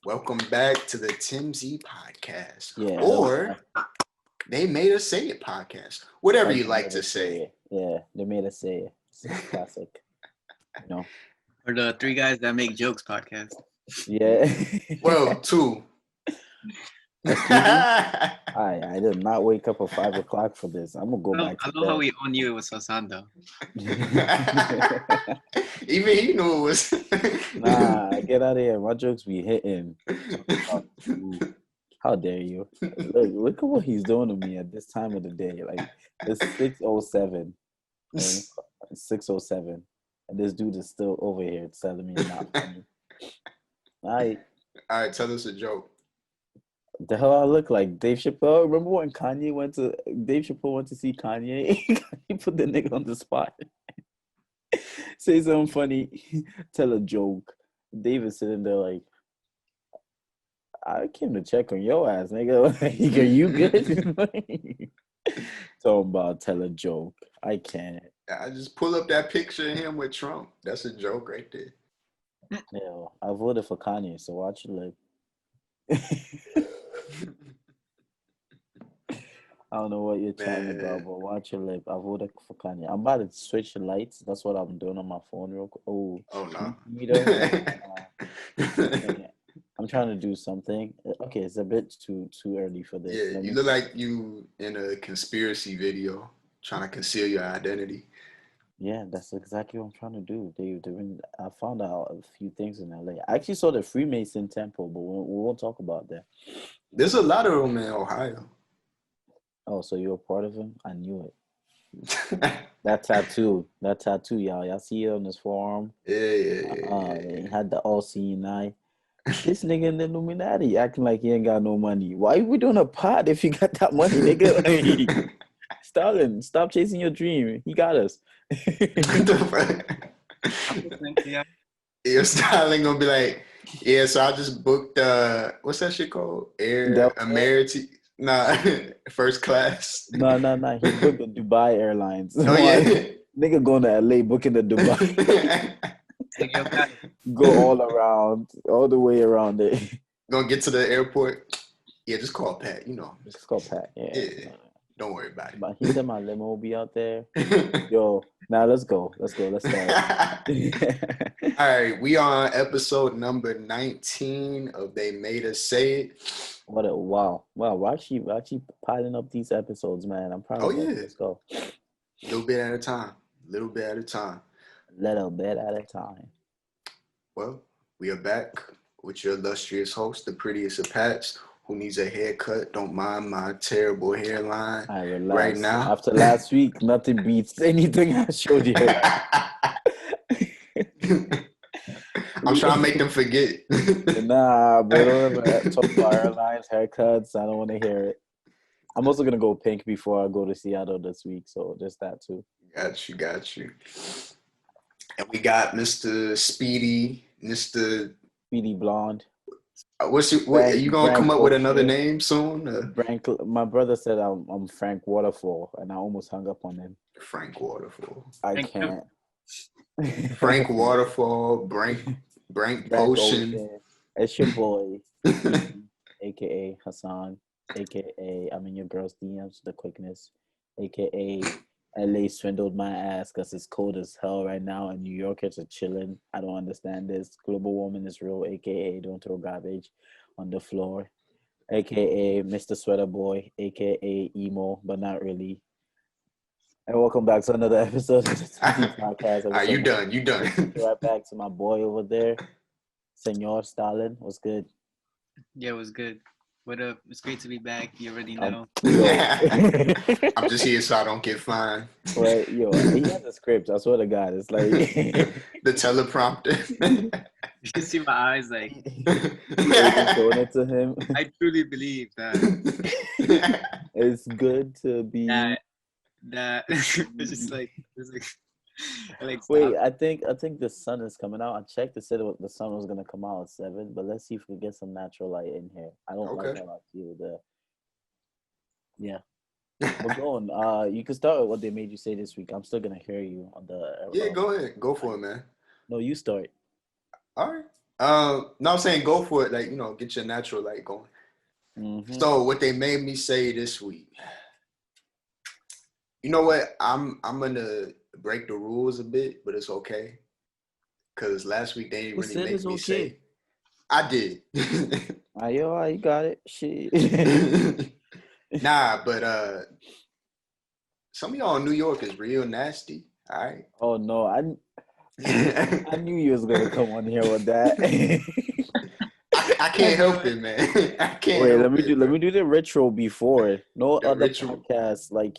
Welcome back to the Tim Z podcast, Yeah, or They Made Us Say It podcast, whatever you they like made to us say say. it. Yeah, they made us say it. It's classic. You know. Or the Three Guys That Make Jokes podcast. Yeah. Well, two. Excuse me. I did not wake up at 5 o'clock for this. I'm gonna go back I to love how bed. we all knew it was Sosando. Even he knew it was. Nah, get out of here. My jokes be hitting. How dare you? Look at what he's doing to me at this time of the day. Like it's 6:07. 6:07. And this dude is still over here telling me it's not funny. All right, tell us a joke. The hell I look like Dave Chappelle. Remember when Dave Chappelle went to see Kanye? He put the nigga on the spot. Say something funny. Tell a joke. Dave is sitting there like, I came to check on your ass, nigga. Like, are you good? Talking about tell a joke. I can't. I just pull up that picture of him with Trump. That's a joke right there. Yeah, I voted for Kanye, so watch your lip. I don't know what you're chatting about, but watch your lip. I voted for Kanye. I'm about to switch the lights. That's what I'm doing on my phone real quick. Oh no. I'm trying to do something. Okay, it's a bit too early for this. Yeah, you look like you in a conspiracy video trying to conceal your identity. Yeah, that's exactly what I'm trying to do. I found out a few things in LA. I actually saw the Freemason temple, but we won't talk about that. There's a lot of them in Ohio. Oh, so you're a part of him? I knew it. That tattoo, y'all see it on his forearm? Yeah. He had the all-seeing eye. This nigga in the Illuminati acting like he ain't got no money. Why we doing a pod if you got that money, nigga? Like, Stalin, stop chasing your dream. He got us. Your styling gonna be like, yeah, so I just booked what's that shit called? Amerity. Nah, first class. No. He booked the Dubai Airlines. Oh yeah. Nigga going to LA booking the Dubai. Go all the way around it. Gonna get to the airport. Yeah, just call Pat, you know. Just call Pat, yeah. Don't worry about it. But he said my limo will be out there. Yo, now let's go. Let's start. All right, we on episode number 19 of They Made Us Say It. Wow. We're actually piling up these episodes, man. I'm proud of it. Let's go. Little bit at a time. Well, we are back with your illustrious host, the prettiest of Pats, who needs a haircut. Don't mind my terrible hairline right now. After last week, nothing beats anything I showed you. I'm trying to make them forget. Nah, bro. Don't ever talk about hairlines, haircuts. I don't want to hear it. I'm also going to go pink before I go to Seattle this week, so there's that too. Got you. And we got Mr. Speedy, Mr. Speedy Blonde. Are you gonna come up with another name soon? My brother said I'm Frank Waterfall, and I almost hung up on him. Frank Waterfall. I can't. Frank Waterfall, Brank Potion. It's your boy, aka Hassan, aka I'm in your girl's DMs, the quickness, aka LA swindled my ass because it's cold as hell right now and New Yorkers are chilling. I don't understand this. Global warming is real, aka don't throw garbage on the floor, aka Mr. Sweater Boy, aka emo, but not really. And welcome back to another episode of the TV podcast. Are you done? Right back to my boy over there, Senor Stalin. What's good? Yeah, it was good. What up? It's great to be back. You already know. I'm just here so I don't get fined. Right, he has a script. I swear to God, it's like the teleprompter. You can see my eyes, like showing it to him. I truly believe that it's good to be. That it's just like wait, I think the sun is coming out. I checked. It said the sun was gonna come out at 7, but let's see if we get some natural light in here. I don't like how I feel there. Yeah, we're going. You can start with what they made you say this week. I'm still gonna hear you on the. Yeah, go ahead. Go for it, man. No, you start. All right. No, I'm saying go for it. Like, get your natural light going. Mm-hmm. So what they made me say this week. You know what? I'm gonna break the rules a bit, but it's okay. Cause last week they didn't Who really said make it's me okay? say. I did. Yo, you got it. Shit. Nah, but some of y'all in New York is real nasty. All right. Oh no, I knew you was gonna come on here with that. I I can't knew help it. it, man. I can't Wait, help it, let bro. me do the retro before. No The other ritual. podcast like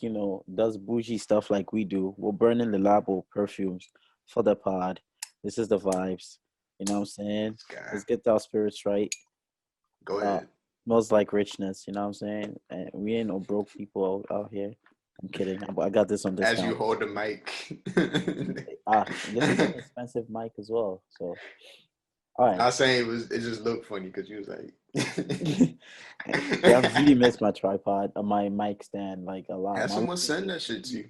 does bougie stuff like we do. We're burning the labo perfumes for the pod. This is the vibes. You know what I'm saying? This guy. Let's get our spirits right. Go ahead. Smells like richness. You know what I'm saying? And we ain't no broke people out here. I'm kidding. I got this on As you discount. hold the mic. This is an expensive mic as well. So, all right. I was saying it just looked funny because you was like Yeah, I've really missed my tripod, my mic stand like a lot. have someone send that shit to you.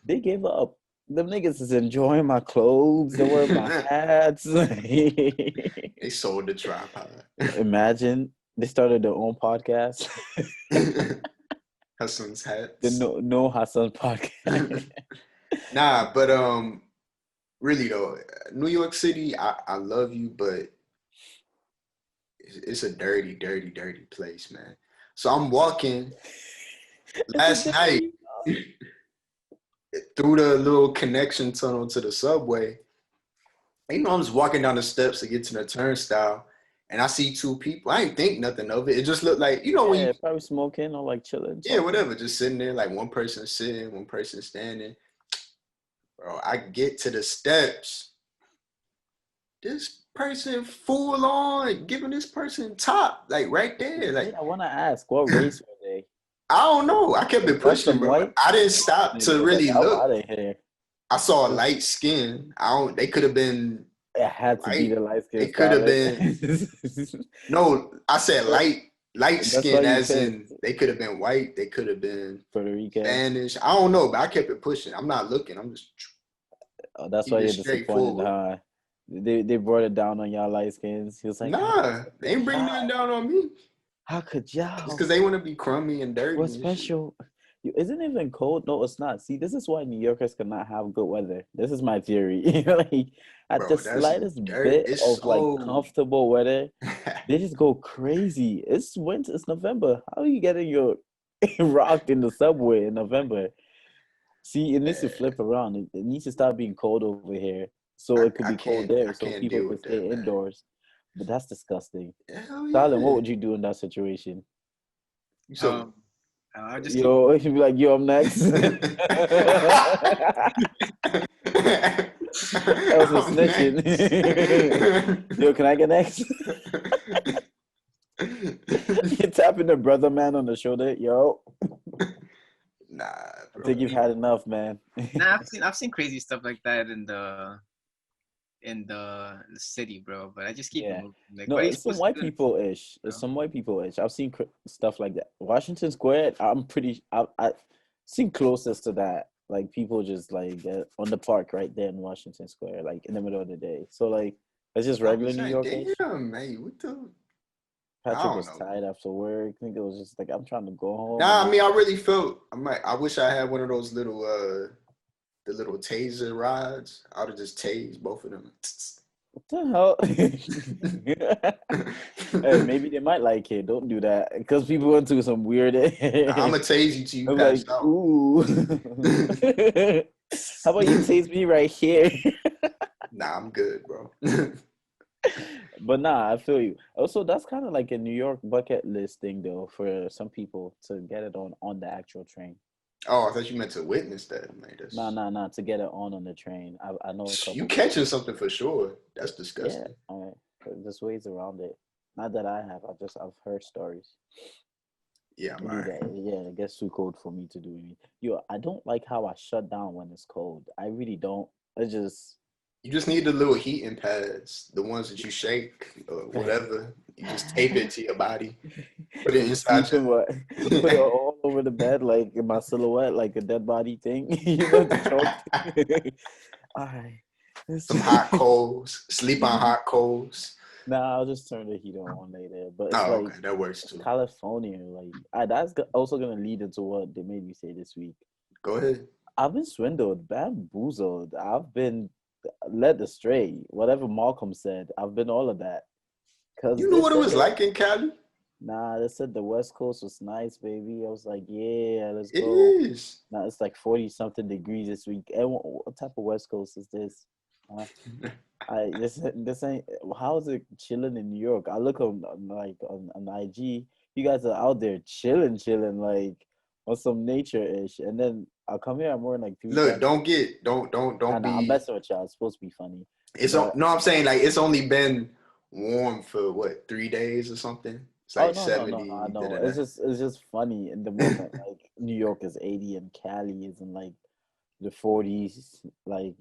They gave up. Them niggas is enjoying my clothes. They wear my hats. They sold the tripod. Imagine they started their own podcast. Hassan's hats. The no Hassan podcast. Nah, but really though, New York City, I love you, but it's a dirty, dirty, dirty place, man. So I'm walking last night through the little connection tunnel to the subway. I'm just walking down the steps to get to the turnstile, and I see two people. I ain't think nothing of it. It just looked like, when you, probably smoking or like chilling. yeah, whatever, just sitting there, like one person sitting, one person standing. Bro, I get to the steps. This person full on giving this person top, like right there. Like, I want to ask, what race were they? I don't know. I kept it That's pushing, some bro. white. I didn't stop to really look. Out of here. I saw a light skin. They could have been. It had to be the light skin. It could have been. No, I said light skin, as in they could have been white. They could have been Puerto Rican, Spanish. I don't know, but I kept it pushing. I'm not looking. I'm just. Oh, that's why you're disappointed, huh? They brought it down on y'all light skins. He was like, nah, they ain't bring nothing down on me. How could y'all? It's because they want to be crummy and dirty. What's special? Isn't it even cold? No, it's not. See, this is why New Yorkers cannot have good weather. This is my theory. Like at the slightest bit of like comfortable weather, they just go crazy. It's winter. It's November. How are you getting your rocked in the subway in November? See, it needs to flip around. It needs to start being cold over here, so it could be cold there, so people could stay indoors. But that's disgusting. Darling, what would you do in that situation? So I just you'd be like, yo, I'm next. That was a snitching. Yo, can I get next? You're tapping the brother man on the shoulder, yo. Nah, bro. I think you've had enough, man. Nah, I've seen crazy stuff like that in the city, bro. But I just keep it moving. Like, no, it's some white people-ish. It's some white people-ish. I've seen stuff like that. Washington Square, I've seen closest to that. Like people just like on the park right there in Washington Square, like in the middle of the day. So like it's just regular New York. Damn, man, what the? Patrick was tired after work. I think it was just like, I'm trying to go home. Nah, I mean, I really felt I wish I had one of those little the little taser rods. I would have just tased both of them. What the hell? Hey, maybe they might like it. Don't do that because people went through some weird. I'm gonna tase you till you pass out. Ooh. How about you tase me right here? Nah, I'm good, bro. But nah, I feel you. Also, that's kind of like a New York bucket list thing, though, for some people to get it on the actual train. Oh, I thought you meant to witness that. Nah, to get it on the train. I know. You catching something for sure. That's disgusting. Yeah, all right. There's ways around it. Not that I have. I've heard stories. Yeah, I'm right. Yeah, it gets too cold for me to do anything. Yo, I don't like how I shut down when it's cold. I really don't. You just need the little heating pads, the ones that you shake or whatever. You just tape it to your body. Put it inside you. Put it all over the bed, like in my silhouette, like a dead body thing. The choke. All right. Some hot coals. Sleep on hot coals. Nah, I'll just turn the heater on later. But it's Oh, like okay, that works it's too. California. Like also gonna lead into what they made me say this week. Go ahead. I've been swindled, bamboozled. I've been led astray. Whatever Malcolm said, I've been all of that. Cause You know they what it said was like in Cali? they said the West Coast was nice, baby. I was like, yeah, let's It go. is. Now it's like 40 something degrees this week. And what type of West Coast is this? Huh? This ain't. How is it chilling in New York? I look on IG. You guys are out there chilling, like on some nature ish, and then I come here. I'm wearing like three Look, jackets. don't Nah, I'm be. messing with y'all. It's supposed to be funny, It's but no, I'm saying like it's only been warm for what 3 days or something. It's oh like no, I 70. Da, know. da, da. It's just funny in the moment. Like New York is 80 and Cali is in like the 40s, like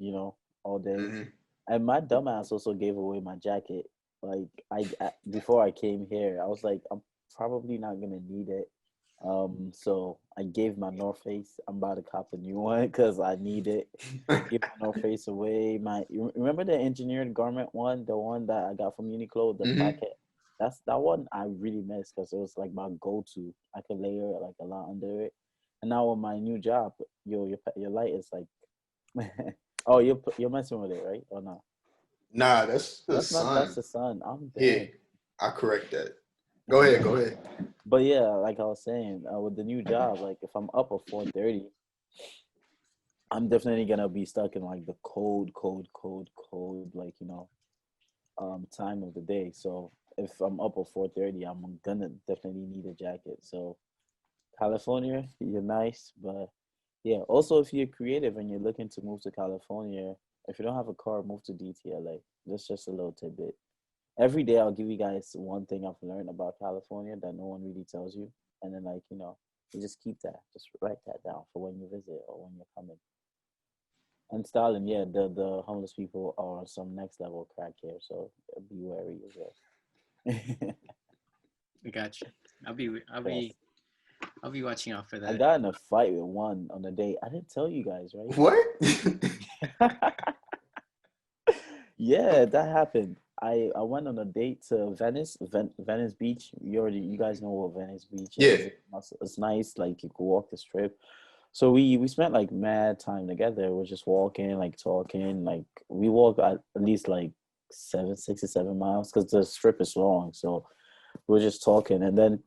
all day. Mhm. And my dumbass also gave away my jacket. Like before I came here, I was like, I'm probably not gonna need it. So I gave my North Face. I'm about to cop a new one because I need it. Give my North Face away. You remember the engineered garment one, the one that I got from Uniqlo, the Mhm. placket. That's that one I really miss because it was like my go-to. I could layer like a lot under it. And now with my new job, your light is like, oh you're messing with it, right? Or no? Nah, that's the That's sun. the sun. I'm Yeah, dead. I correct that. Go ahead. Go ahead. But yeah, like I was saying, with the new job, like if I'm up at 4:30, I'm definitely gonna be stuck in like the cold, like time of the day. So if I'm up at 4:30, I'm gonna definitely need a jacket. So California, you're nice, but yeah. Also, if you're creative and you're looking to move to California, if you don't have a car, move to DTLA. That's just a little tidbit. Every day I'll give you guys one thing I've learned about California that no one really tells you. And then you just keep that. Just write that down for when you visit or when you're coming. And Stalin, yeah, the homeless people are some next level crack here, so be wary as well. I got you. I'll be I'll Trust. be I'll be watching out for I that. got in a fight with one on a date. I didn't tell you guys, What? right? Yeah, that happened. I went on a date to Venice Beach. You guys know what Venice Beach Yeah. is. It's nice. Like you could walk the strip. So we spent like mad time together. We're just walking, like talking. Like we walk at least like 6 or 7 miles because the strip is long. So we're just talking, and then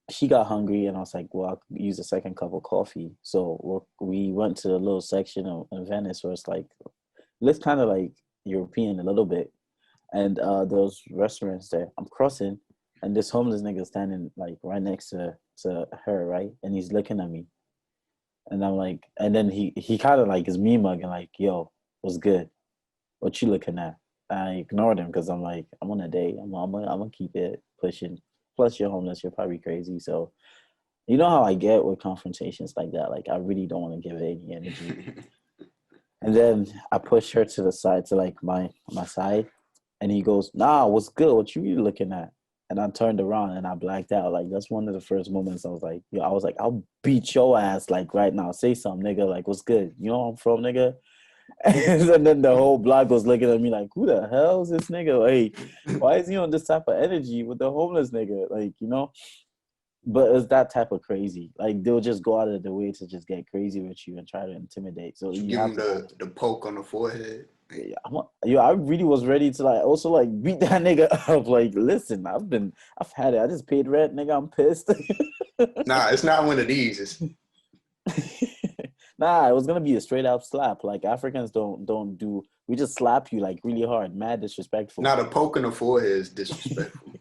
she got hungry, and I was like, "Well, I'll use a second cup of coffee." So we went to a little section of in Venice where it's like looks kind of like European a little bit, and those restaurants there. I'm crossing, and this homeless nigga standing like right next to her, right, and he's looking at me, and I'm like, and then he kind of like is me mugging like, "Yo, what's good? What you looking at?" I ignored him because I'm like, I'm on a date. I'm gonna keep it pushing. Plus, you're homeless. You're probably crazy. So you know how I get with confrontations like that. Like I really don't want to give it any energy. And then I push her to the side to like my side, and he goes, "Nah, what's good? What you really looking at?" And I turned around and I blacked out. Like that's one of the first moments I was like, "Yo," I was like, "I'll beat your ass like right now. Say something, nigga. Like what's good? You know where I'm from, nigga." And then the whole block was looking at me like, "Who the hell is this nigga? Like, why is he on this type of energy with the homeless nigga? Like, you know." But it's that type of crazy. Like they'll just go out of the way to just get crazy with you and try to intimidate. So you Give have him to have the poke on the forehead. yeah, I really was ready to like also like beat that nigga up. Like, listen, I've had it. I just paid rent, nigga. I'm pissed. Nah, it's not one of these. It's Nah, it was gonna be a straight up slap. Like Africans don't do. We just slap you like really hard, mad disrespectful. not a poke on the forehead is disrespectful.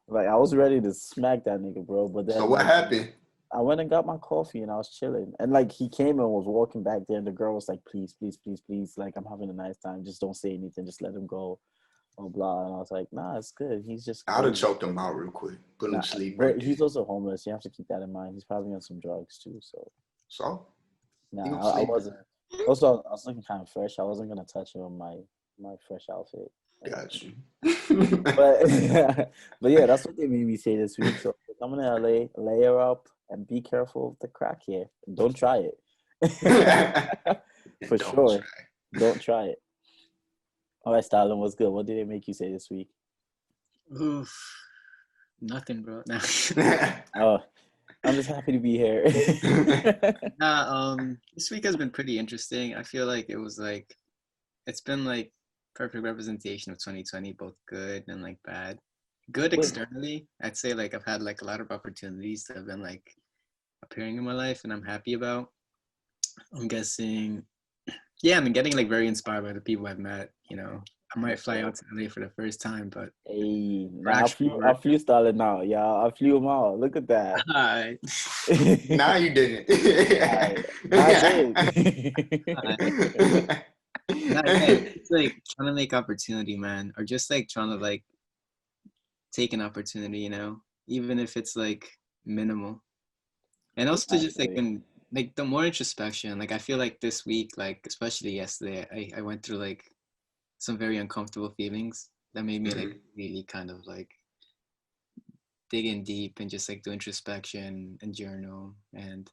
Like I was ready to smack that nigga, bro. But So then what like happened? I went and got my coffee and I was chilling. And like he came and was walking back there and the girl was like, please, please, please, please, like I'm having a nice time. Just don't say anything. Just let him go. Blah blah. And I was like, nah, it's good. He's just I'd have crazy. choked him out real quick. Put him Nah, to sleep but right he's there. also homeless. You have to keep that in mind. He's probably on some drugs too. So So he gonna nah, I sleep. wasn't. Also, I was looking kind of fresh. I wasn't gonna touch him in my fresh outfit. Got you. But but yeah, that's what they made me say this week. So if you're coming to LA, layer up and be careful of the crack here. Don't try it. For Don't sure. try. Don't try it. All right, Stalin, what's good? What did they make you say this week? Oof, nothing, bro. Nah. Oh, I'm just happy to be here. This week has been pretty interesting. I feel like it's been like perfect representation of 2020, both good and like bad. Good Wait, externally, I'd say like I've had like a lot of opportunities that have been like appearing in my life, and I'm happy about. I'm guessing, yeah, I'm getting like very inspired by the people I've met. I might that's fly dope. out to LA for the first time, but Hey, for now actual I work. flew Stalin out, y'all. I flew him out. Look at that. Hi. Now you didn't. I, I did. Hi. No, yeah, it's just like trying to make opportunity, man, or just like trying to like take an opportunity, even if it's like minimal. And also just like Exactly. when like the more introspection, like I feel like this week, like especially yesterday, I went through like some very uncomfortable feelings that made me like Mhm. really kind of like dig in deep and just like do introspection and journal. And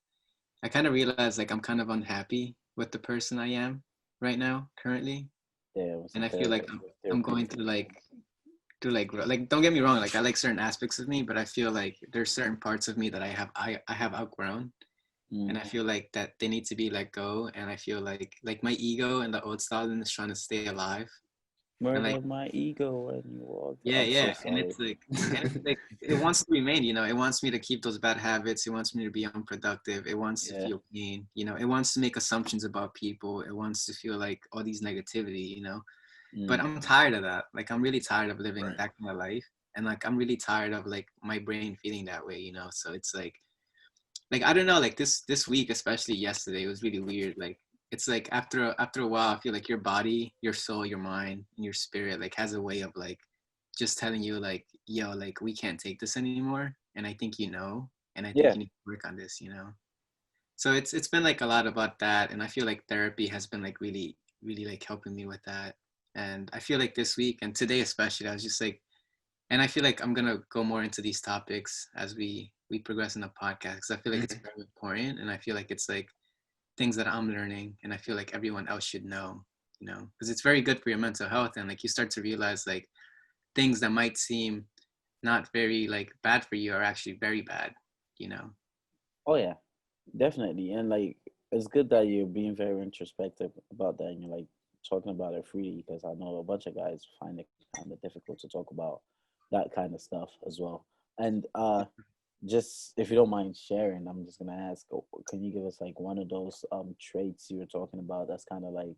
I kind of realized like I'm kind of unhappy with the person I am right now, currently. Yeah, it was And I feel like I'm going therapeutic. through like don't get me wrong, like I like certain aspects of me, but I feel like there's certain parts of me that I have outgrown, Mm. and I feel like that they need to be let go. And I feel like my ego and the old Stalin is trying to stay alive. And like Murder my ego when you walk. yeah, I'm so yeah, and sorry. it's like it wants to remain. It wants me to keep those bad habits. It wants me to be unproductive. It wants to Yeah. feel pain. It wants to make assumptions about people. It wants to feel like all these negativity. But Mm. I'm tired of that. Like I'm really tired of living Right. that kind of life, and like I'm really tired of like my brain feeling that way. So it's like I don't know. Like this week, especially yesterday, it was really weird. Like it's like after a while, I feel like your body, your soul, your mind, and your spirit like has a way of like just telling you like, yo, like we can't take this anymore. And I think and I think Yeah. you need to work on this. So it's been like a lot about that, and I feel like therapy has been like really really like helping me with that. And I feel like this week and today especially, I was just like, and I feel like I'm gonna go more into these topics as we progress in the podcast, because I feel like it's Mhm. very important, and I feel like it's like things that I'm learning, and I feel like everyone else should know. Because it's very good for your mental health, and like you start to realize like things that might seem not very like bad for you are actually very bad. You know. Oh yeah, definitely. And like it's good that you're being very introspective about that and you're like talking about it freely because I know a bunch of guys find it kind of difficult to talk about that kind of stuff as well. And just if you don't mind sharing, I'm just gonna ask, can you give us like one of those traits you were talking about that's kind of like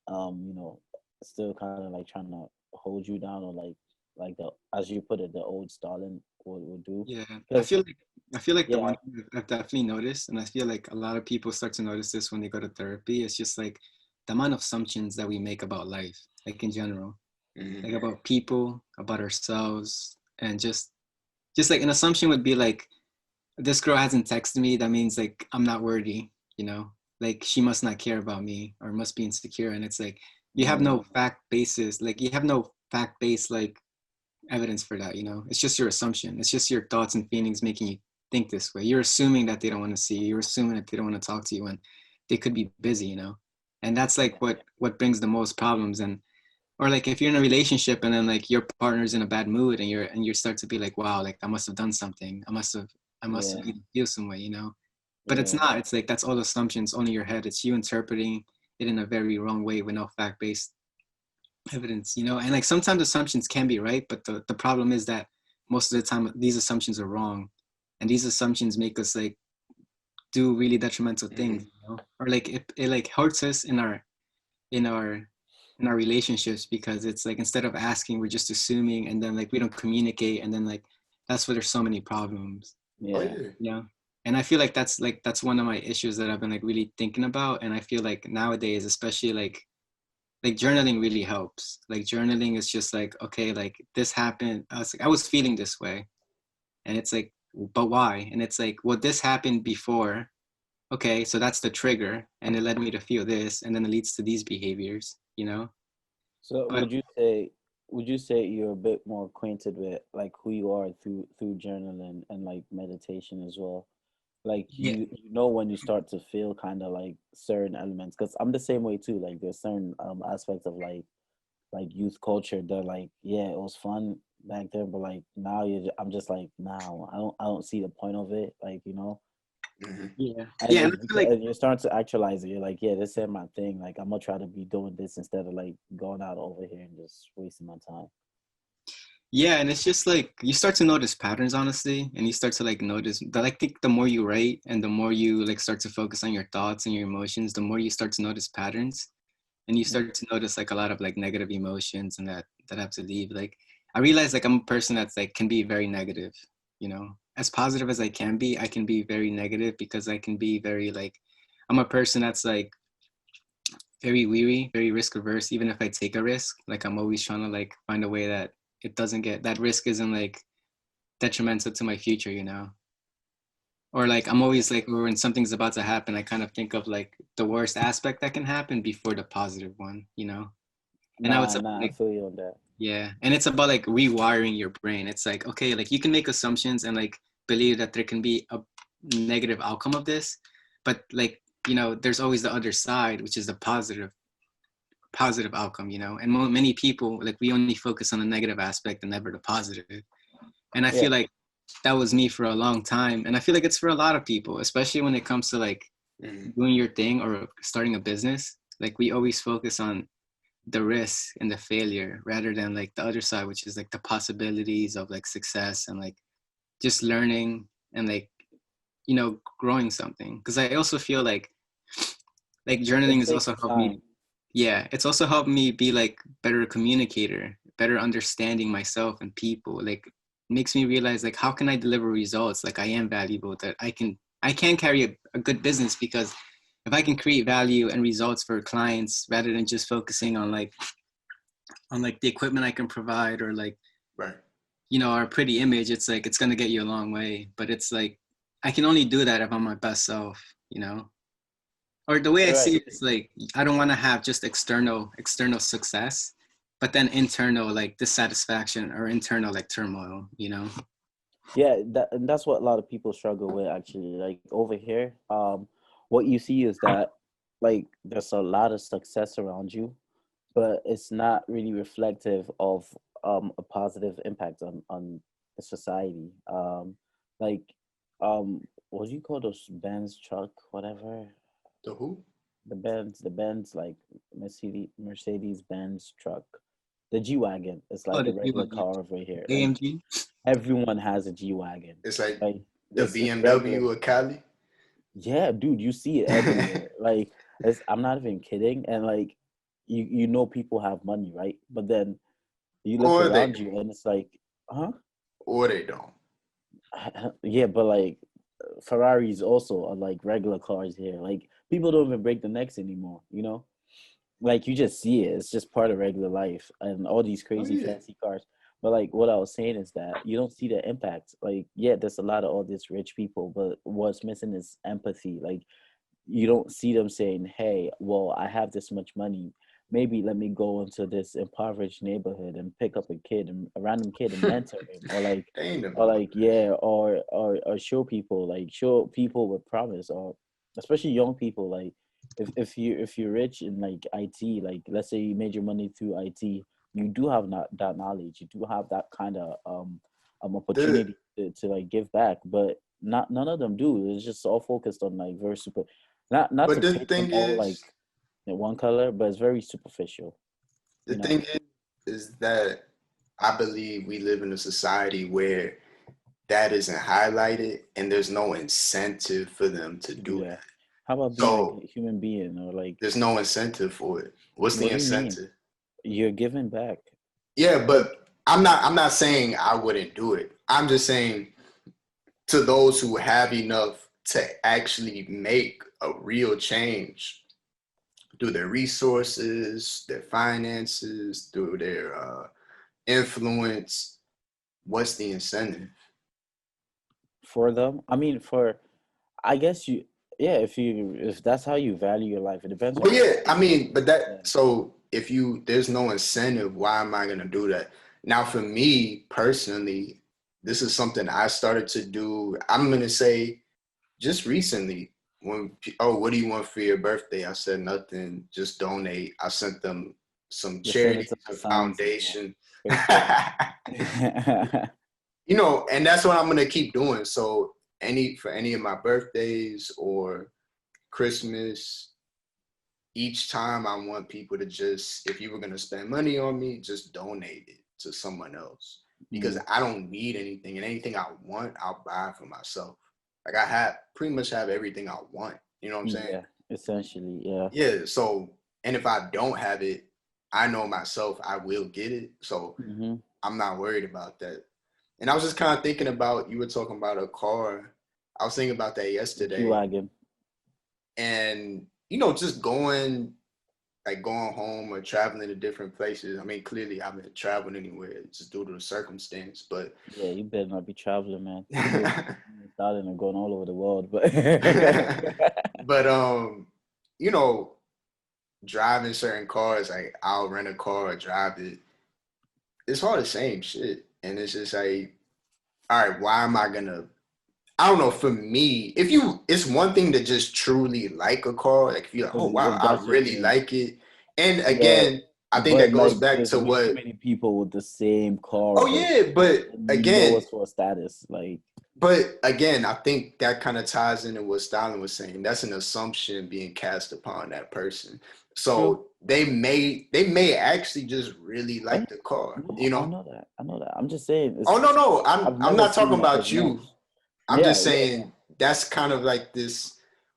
you know, still kind of like trying to hold you down or like the as you put it, the old Stalin would do. Yeah, I Because feel like the yeah, one thing I've definitely noticed, and I feel like a lot of people start to notice this when they go to therapy. It's just like the amount of assumptions that we make about life, like in general, Mhm. like about people, about ourselves, and just like an assumption would be like, this girl hasn't texted me, that means like I'm not worthy, you know? Like she must not care about me or must be insecure. And it's like you have mm, no fact basis, like you have no fact based like evidence for that. It's just your assumption. It's just your thoughts and feelings making you think this way. You're assuming that they don't want to see you. You're assuming that they don't want to talk to you when they could be busy. And that's like yeah, what brings the most problems. And or like if you're in a relationship and then like your partner's in a bad mood and you start to be like, wow, like I must have done something. I must have yeah, made you feel some way. But it's yeah, not. It's like that's all assumptions, only your head. It's you interpreting it in a very wrong way with no fact-based evidence. And like sometimes assumptions can be right, but the problem is that most of the time these assumptions are wrong. And these assumptions make us like do really detrimental things, Mhm. or like it like hurts us in our in our relationships, because it's like instead of asking, we're just assuming, and then like we don't communicate, and then like that's where there's so many problems. Oh yeah. yeah. Yeah. And I feel like that's one of my issues that I've been like really thinking about. And I feel like nowadays, especially like journaling really helps. Like journaling is just like, okay, like this happened. I was feeling this way. And it's like, but why? And it's like, well, this happened before. Okay, so that's the trigger. And it led me to feel this. And then it leads to these behaviors. So But would you say you're a bit more acquainted with like who you are through journaling and like meditation as well? Like yeah, you know when you start to feel kind of like certain elements because I'm the same way too. Like there's certain aspects of like youth culture that like yeah it was fun back then, but like now I'm just like now I don't see the point of it, like Mhm. Yeah. and Yeah, and it's I feel because like and you're starting to actualize it. You're like, yeah, this is my thing. Like I'm gonna try to be doing this instead of like going out over here and just wasting my time. yeah, and it's just like you start to notice patterns, honestly, and you start to like notice that I think the more you write and the more you like start to focus on your thoughts and your emotions, the more you start to notice patterns, and you start to notice like a lot of like negative emotions and that have to leave. Like I realize like I'm a person that's like can be very negative, as positive as I can be very negative because I can be very like I'm a person that's like very weary, very risk averse. Even if I take a risk, like I'm always trying to like find a way that it doesn't get that risk isn't like detrimental to my future. Or like I'm always like when something's about to happen, I kind of think of like the worst aspect that can happen before the positive one. And now it's Nah, about nah, I like feel you on that. yeah, and it's about like rewiring your brain. It's like okay, like you can make assumptions and like believe that there can be a negative outcome of this, but like there's always the other side, which is the positive outcome. And many people like we only focus on the negative aspect and never the positive. And I Yeah, feel like that was me for a long time, and I feel like it's for a lot of people, especially when it comes to like Mhm. doing your thing or starting a business. Like we always focus on the risk and the failure rather than like the other side, which is like the possibilities of like success and like just learning and like growing something. Because I also feel like journaling it has takes also helped me. time. Yeah, it's also helped me be like better communicator, better understanding myself and people. Like makes me realize like how can I deliver results? Like I am valuable, that I can carry a good business, because if I can create value and results for clients rather than just focusing on like the equipment I can provide or like Right. our pretty image, it's like it's gonna get you a long way. But it's like I can only do that if I'm my best self. Or the way I You're see right. it is like I don't want to have just external success, but then internal like dissatisfaction or internal like turmoil. Yeah, and that's what a lot of people struggle with actually. Like over here, what you see is that like there's a lot of success around you, but it's not really reflective of a positive impact on the society. Like what do you call those Benz truck, whatever? The who? The Benz like Mercedes Benz truck. The G-Wagon is Oh, like a the regular G-Wagon. car over here. Like AMG. everyone has a G-Wagon. It's like Like the it's regular. BMW of Cali. Yeah, dude, you see it everywhere. Like I'm not even kidding. And like you know people have money, right? But then you look Or they around you don't. and it's like, huh? Or they don't. Yeah, but like Ferraris also are like regular cars here. Like people don't even break the necks anymore. Like you just see it. It's just part of regular life and all these Oh crazy yeah. fancy cars. But like what I was saying is that you don't see the impact. Like, yeah, there's a lot of all these rich people, but what's missing is empathy. Like you don't see them saying, hey, well, I have this much money. Maybe let me go into this impoverished neighborhood and pick up a random kid and mentor him, or like, They ain't or about like, yeah, or show people with promise, or especially young people. Like, if you're rich in like IT, like let's say you made your money through IT, you do have not that knowledge, you do have that kind of the opportunity to like give back, but not none of them do. It's just all focused on like very super, not but to the paint them thing all like is in one color, but it's very superficial, the you know. thing is that I believe we live in a society where that isn't highlighted and there's no incentive for them to To do do that. that. How about being a So good human being, or like, there's no incentive for it. What's the what do you mean? incentive? You're giving back. Yeah, but I'm not saying I wouldn't do it. I'm just saying to those who have enough to actually make a real change through their resources, their finances, through their influence, what's the incentive? For them, I mean, for I guess you, yeah, if that's how you value your life, it depends on Well, what yeah, I you mean, but yeah. that so if you there's no incentive, why am I gonna do that? Now, for me personally, this is something I started to do. I'm gonna say just recently when oh, what do you want for your birthday? I said nothing, just donate. I sent them some Your charity, service a of science. foundation. Yeah. You know, and that's what I'm gonna keep doing. So for any of my birthdays or Christmas, each time I want people to just, if you were gonna spend money on me, just donate it to someone else. Because I don't need anything, and anything I want, I'll buy for myself. Like I pretty much have everything I want. You know what I'm saying? Yeah, essentially, yeah. Yeah. So, and if I don't have it, I know myself I will get it. So I'm not worried about that. And I was just kind of thinking about, you were talking about a car. I was thinking about that yesterday. G-Wagon. And, you know, just going home or traveling to different places. I mean, clearly I haven't traveled anywhere just due to the circumstance, but. Yeah, you better not be traveling, man. Starting and going all over the world, but. But, you know, driving certain cars, like I'll rent a car or drive it. It's all the same shit. And it's just like, all right, why am I gonna, I don't know, for me, it's one thing to just truly like a car. Like if you're like, oh wow, I really like it. And again, I think that goes back to there's what. too many people with the same car. Oh yeah, but again, it's for status, like. But again, I think that kind of ties into what Stalin was saying. That's an assumption being cast upon that person. So they may actually just really like the car. No, you know, I know that. I'm just saying. Oh no, I'm not talking about you. I'm just saying that's kind of like this.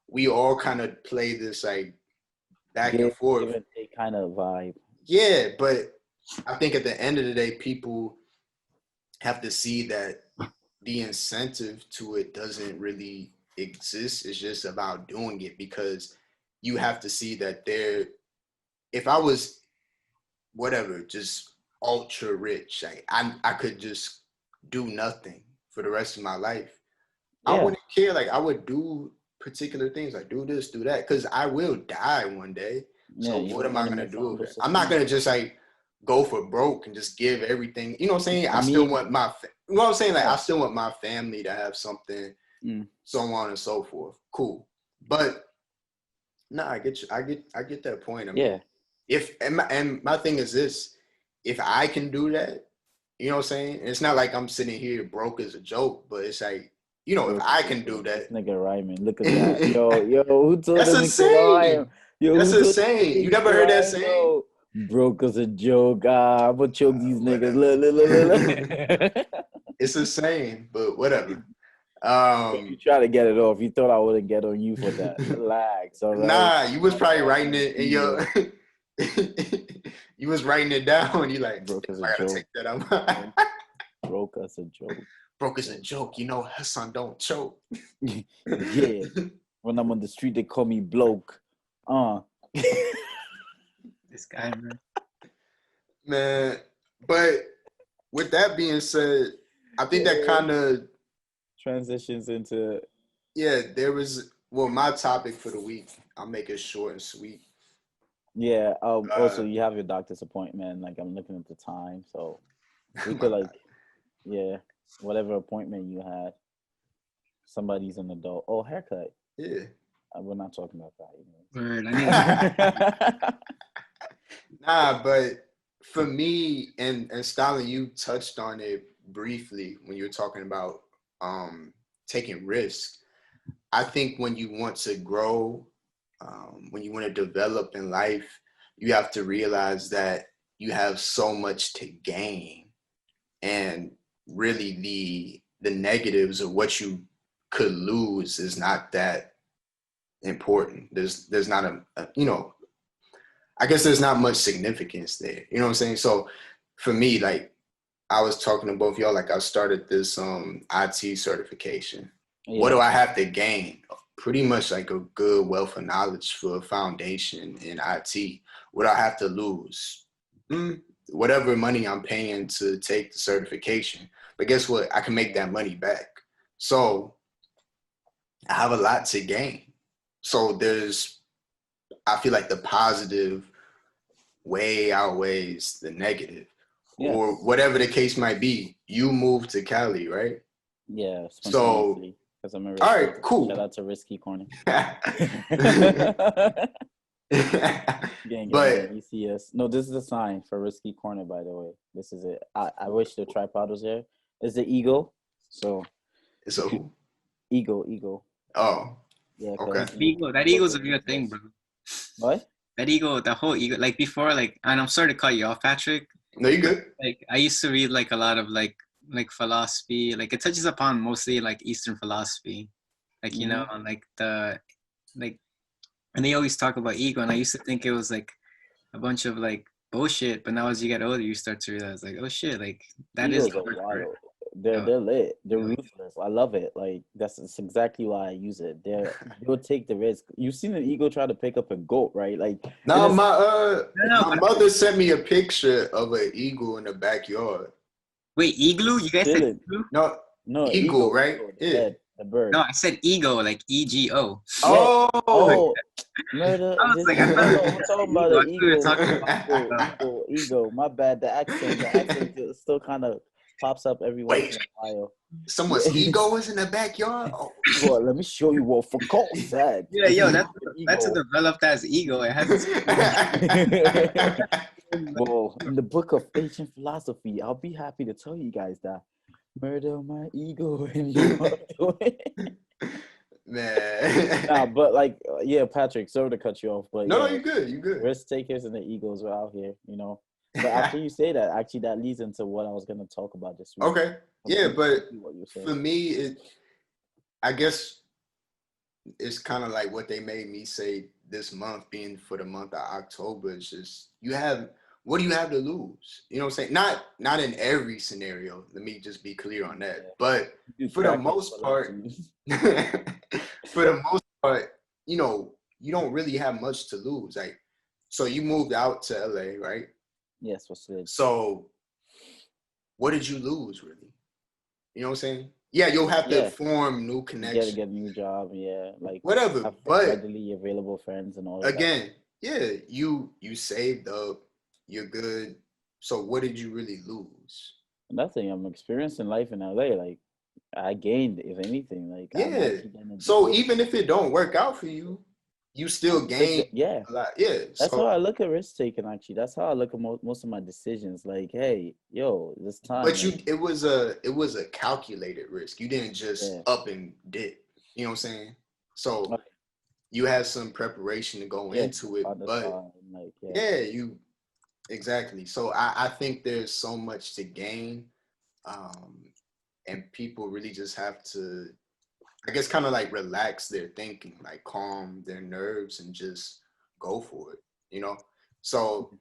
We all kind of play this like back and forth. Give and take kind of vibe. Yeah, but I think at the end of the day, people have to see that the incentive to it doesn't really exist. It's just about doing it, because you have to see that if I was whatever, just ultra rich, like I could just do nothing for the rest of my life. Yeah. I wouldn't care. Like I would do particular things, like do this, do that, because I will die one day. So what am I gonna do with it? I'm not gonna just like go for broke and just give everything. You know what I'm saying? I still want you know what I'm saying? Like I still want my family to have something, so on and so forth. Cool. But I get you. I get that point. I mean, and my thing is this, if I can do that, you know what I'm saying? It's not like I'm sitting here broke as a joke, but it's like, you know, if I can do that. Nigga rhyming. Look at that. Yo, who told That's him a saying. Yo, that's a saying. You never heard that saying? Broke as a joke. I'm gonna choke these niggas. Look. It's a saying, but whatever. You try to get it off. You thought I wouldn't get on you for that. Relax, all right? Nah, you was probably writing it in your. You was writing it down. You like, broke as I gotta joke. take that out. Broke as a joke. Broke as a joke. You know, Hassan don't choke. Yeah. When I'm on the street, they call me bloke. This guy, man. Man, but with that being said, I think that kind of transitions into. Yeah, there was. Well, my topic for the week, I'll make it short and sweet. Yeah. Also, you have your doctor's appointment. Like I'm looking at the time, so we could whatever appointment you had. Somebody's an adult. Oh, haircut. Yeah. We're not talking about that. Word. I need. Nah, but for me, and Stalin, you touched on it briefly when you were talking about taking risks. I think when you want to grow, when you want to develop in life, you have to realize that you have so much to gain, and really the negatives of what you could lose is not that important. There's not I guess there's not much significance there. You know what I'm saying? So for me, like I was talking to both y'all, like I started this IT certification. Yeah. What do I have to gain? Pretty much like a good wealth of knowledge for a foundation in IT. What do I have to lose? Whatever money I'm paying to take the certification. But guess what? I can make that money back. So I have a lot to gain. So I feel like the positive way outweighs the negative. Yes. Or whatever the case might be. You moved to Cali, right? Yeah. So, because I'm a all right, cool. Shout out to Risky Corner. But ECS. No, this is a sign for risky corner. By the way, this is it. I wish the tripod was there. It's the eagle. So so who? Ego. Oh, Yeah, okay. because That ego's a real thing, bro. What? That ego, the whole ego, like before, like, and I'm sorry to cut you off, Patrick. No, you good. Like, I used to read like a lot of like philosophy. Like, it touches upon mostly like Eastern philosophy, like and, like like, and they always talk about ego, and I used to think it was like a bunch of like bullshit. But now as you get older, you start to realize like, oh shit, like that is Egos the are word for it. wild. They're lit. They're Yo. ruthless. I love it. Like that's exactly why I use it. They'll take the risk. You've seen an eagle try to pick up a goat, right? Like No, No, my mother sent me a picture of an eagle in the backyard. Wait, igloo? You guys said igloo? No, eagle, right? Yeah. The bird. No, I said ego, like EGO. Oh, Murder. I was like, I thought I'm talking about the ego. My bad. The accent still kind of pops up every once in a while. Someone's ego was in the backyard. Oh. Well, let me show you what for God's sake. Yeah, yo, that's a developed as ego. It has. Well, in the book of ancient philosophy, I'll be happy to tell you guys that murder my ego and you are doing. Man. Nah, but like, yeah, Patrick, sorry to cut you off, but no, yeah, you good. You good. Risk takers and the egos are out here, But after you say that, actually, that leads into what I was going to talk about this week. Okay. Yeah, but for me, I guess it's kind of like what they made me say this month, being for the month of October. It's just what do you have to lose? You know what I'm saying? Not in every scenario. Let me just be clear on that. Yeah. But for the most part, you don't really have much to lose. Like, so you moved out to LA, right? Yes, what's good? So what did you lose, really? You know what I'm saying? Yeah, you'll have to form new connections. Get a new job, like whatever. Have but readily available friends and all that. Again, yeah, you saved up, you're good. So what did you really lose? Nothing. I'm experiencing life in LA. Like I gained, if anything. Like yeah. So even if it don't work out for you, you still gain. Yeah. A lot. Yeah. That's how I look at risk taking. Actually, that's how I look at most of my decisions. Like, hey, yo, this time. But it was a calculated risk. You didn't just up and dip. You know what I'm saying? So you had some preparation to go into it, but you exactly. So I think there's so much to gain, and people really just have to, I guess, kind of like relax their thinking, like calm their nerves and just go for it, So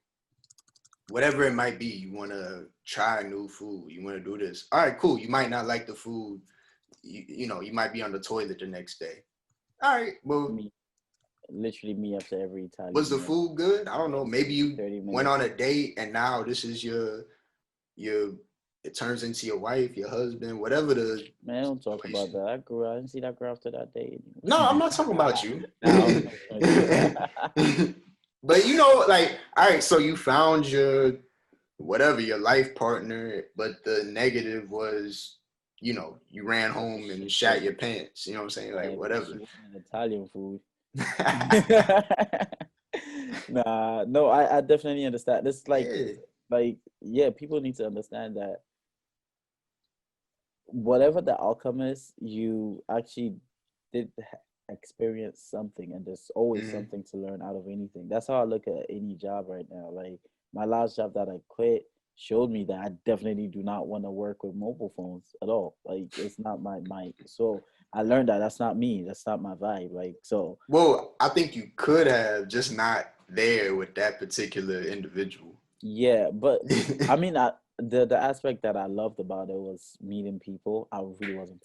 whatever it might be, you want to try new food, you want to do this. All right, cool. You might not like the food. You might be on the toilet the next day. All right, well, literally me after every Italian. Was the food good? I don't know. Maybe you went on a date and now this is your it turns into your wife, your husband, whatever the man. Don't talk about that. I didn't see that girl after that date. No, I'm not talking about you. But like, all right, so you found your life partner, but the negative was, you ran home and shat your pants. You know what I'm saying? Like, whatever. Italian food. Nah, no, I definitely understand. It's people need to understand that whatever the outcome is, you actually did experience something, and there's always something to learn out of anything. That's how I look at any job right now. Like my last job that I quit showed me that I definitely do not want to work with mobile phones at all. Like it's not my so I learned that that's not me. That's not my vibe. Like, so. Well, I think you could have just not there with that particular individual. Yeah, but I mean, the aspect that I loved about it was meeting people. I really wasn't.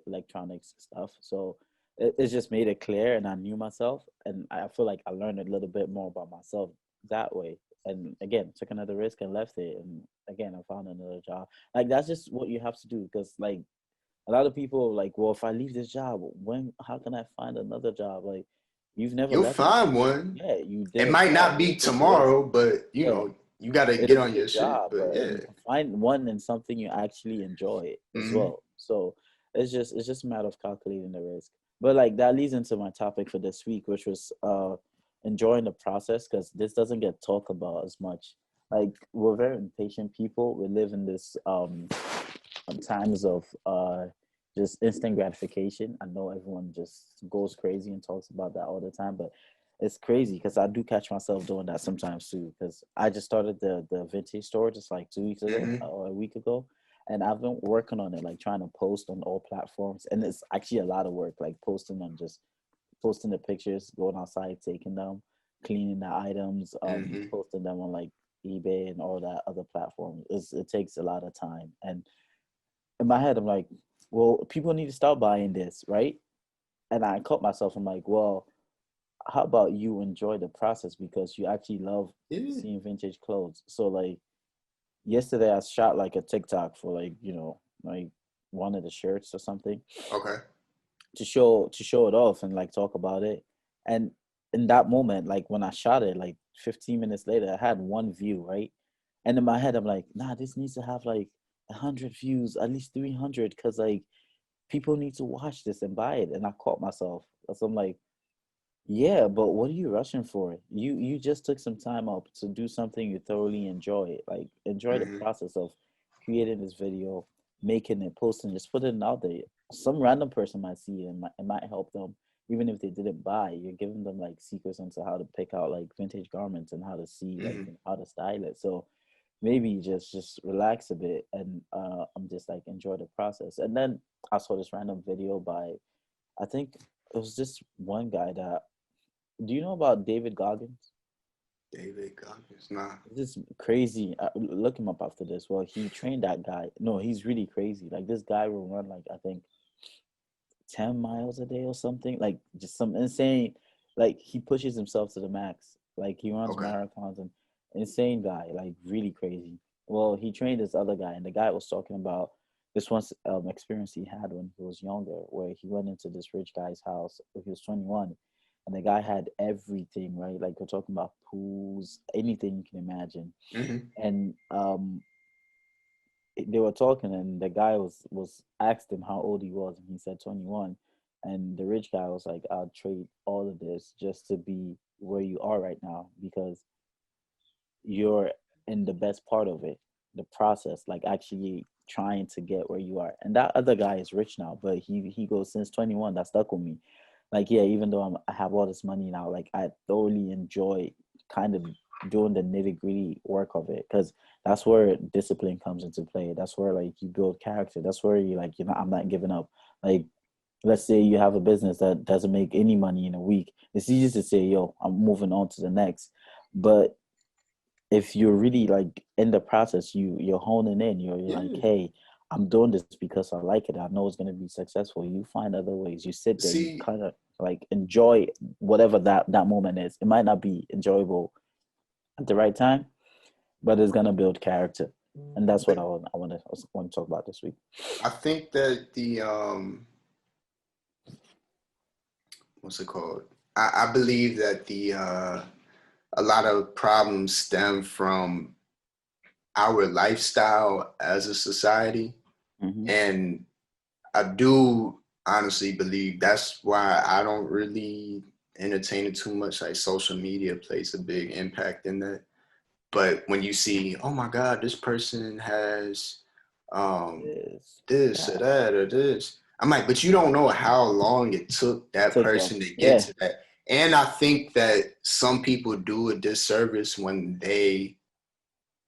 Electronics stuff. So it just made it clear, and I knew myself, and I feel like I learned a little bit more about myself that way. And again, took another risk and left it, and again, I found another job. Like that's just what you have to do, because like. A lot of people like, well, if I leave this job, how can I find another job? Like, you'll find one. Yeah, you did. It might not be tomorrow, but you got to get on your job, shit. But yeah, find one and something you actually enjoy as well. So it's just a matter of calculating the risk. But like that leads into my topic for this week, which was enjoying the process, because this doesn't get talked about as much. Like we're very impatient people. We live in this times of just instant gratification. I know everyone just goes crazy and talks about that all the time, but it's crazy because I do catch myself doing that sometimes too. Because I just started the vintage store just like 2 weeks ago Mm-hmm. or a week ago, and I've been working on it, like trying to post on all platforms, and it's actually a lot of work, like posting the pictures, going outside, taking them, cleaning the items, Mm-hmm. posting them on like eBay and all that other platforms. It takes a lot of time, and in my head, I'm like, well, people need to start buying this, right? And I caught myself. I'm like, well, how about you enjoy the process because you actually love Yeah. seeing vintage clothes. So like yesterday, I shot like a TikTok for like like one of the shirts or something Okay. to show it off and like talk about it. And in that moment, like when I shot it, like 15 minutes later, I had one view, right? And in my head, I'm like, nah, this needs to have like 100 views, at least 300, because like people need to watch this and buy it. And I caught myself. So I'm like, yeah, but what are you rushing for? You just took some time up to do something you thoroughly enjoy. Like enjoy the Mm-hmm. process of creating this video, making it, posting, just putting it out there. Some random person might see it and it might help them, even if they didn't buy. You're giving them like secrets into how to pick out like vintage garments and how to see like Mm-hmm. how to style it. So maybe just relax a bit and I'm just like enjoy the process. And then I saw this random video by, I think it was this one guy that, do you know about David Goggins? David Goggins. Nah. This crazy. Look him up after this. Well, he trained that guy. No, he's really crazy. Like this guy will run like I think 10 miles a day or something. Like just some insane. Like he pushes himself to the max. Like he runs Okay. marathons and insane guy. Like really crazy. Well, he trained this other guy, and the guy was talking about this one experience he had when he was younger, where he went into this rich guy's house when he was 21, and the guy had everything, right? Like we're talking about pools, anything you can imagine. Mm-hmm. And they were talking, and the guy was asked him how old he was, and he said 21. And the rich guy was like, I'll trade all of this just to be where you are right now because you're in the best part of it, the process, like actually trying to get where you are. And that other guy is rich now, but he goes, since 21, that stuck with me. Like, yeah, even though I have all this money now, like I thoroughly enjoy kind of doing the nitty gritty work of it, because that's where discipline comes into play. That's where like you build character. That's where you like, I'm not giving up. Like, let's say you have a business that doesn't make any money in a week. It's easy to say, yo, I'm moving on to the next. But if you're really like in the process, you're honing in, you're like, Yeah. hey, I'm doing this because I like it, I know it's going to be successful. You find other ways, you sit there, you See, kind of like enjoy whatever that moment is. It might not be enjoyable at the right time, but it's going to build character. And that's what but I want to talk about this week. I think that the what's it called? I believe that the a lot of problems stem from our lifestyle as a society. Hmm. And I do honestly believe that's why I don't really entertain it too much. Like social media plays a big impact in that. But when you see, oh my God, this person has Is this or that that or this, I'm like, but you don't know how long it took that took them? person to get Yeah, to that. And I think that some people do a disservice when they,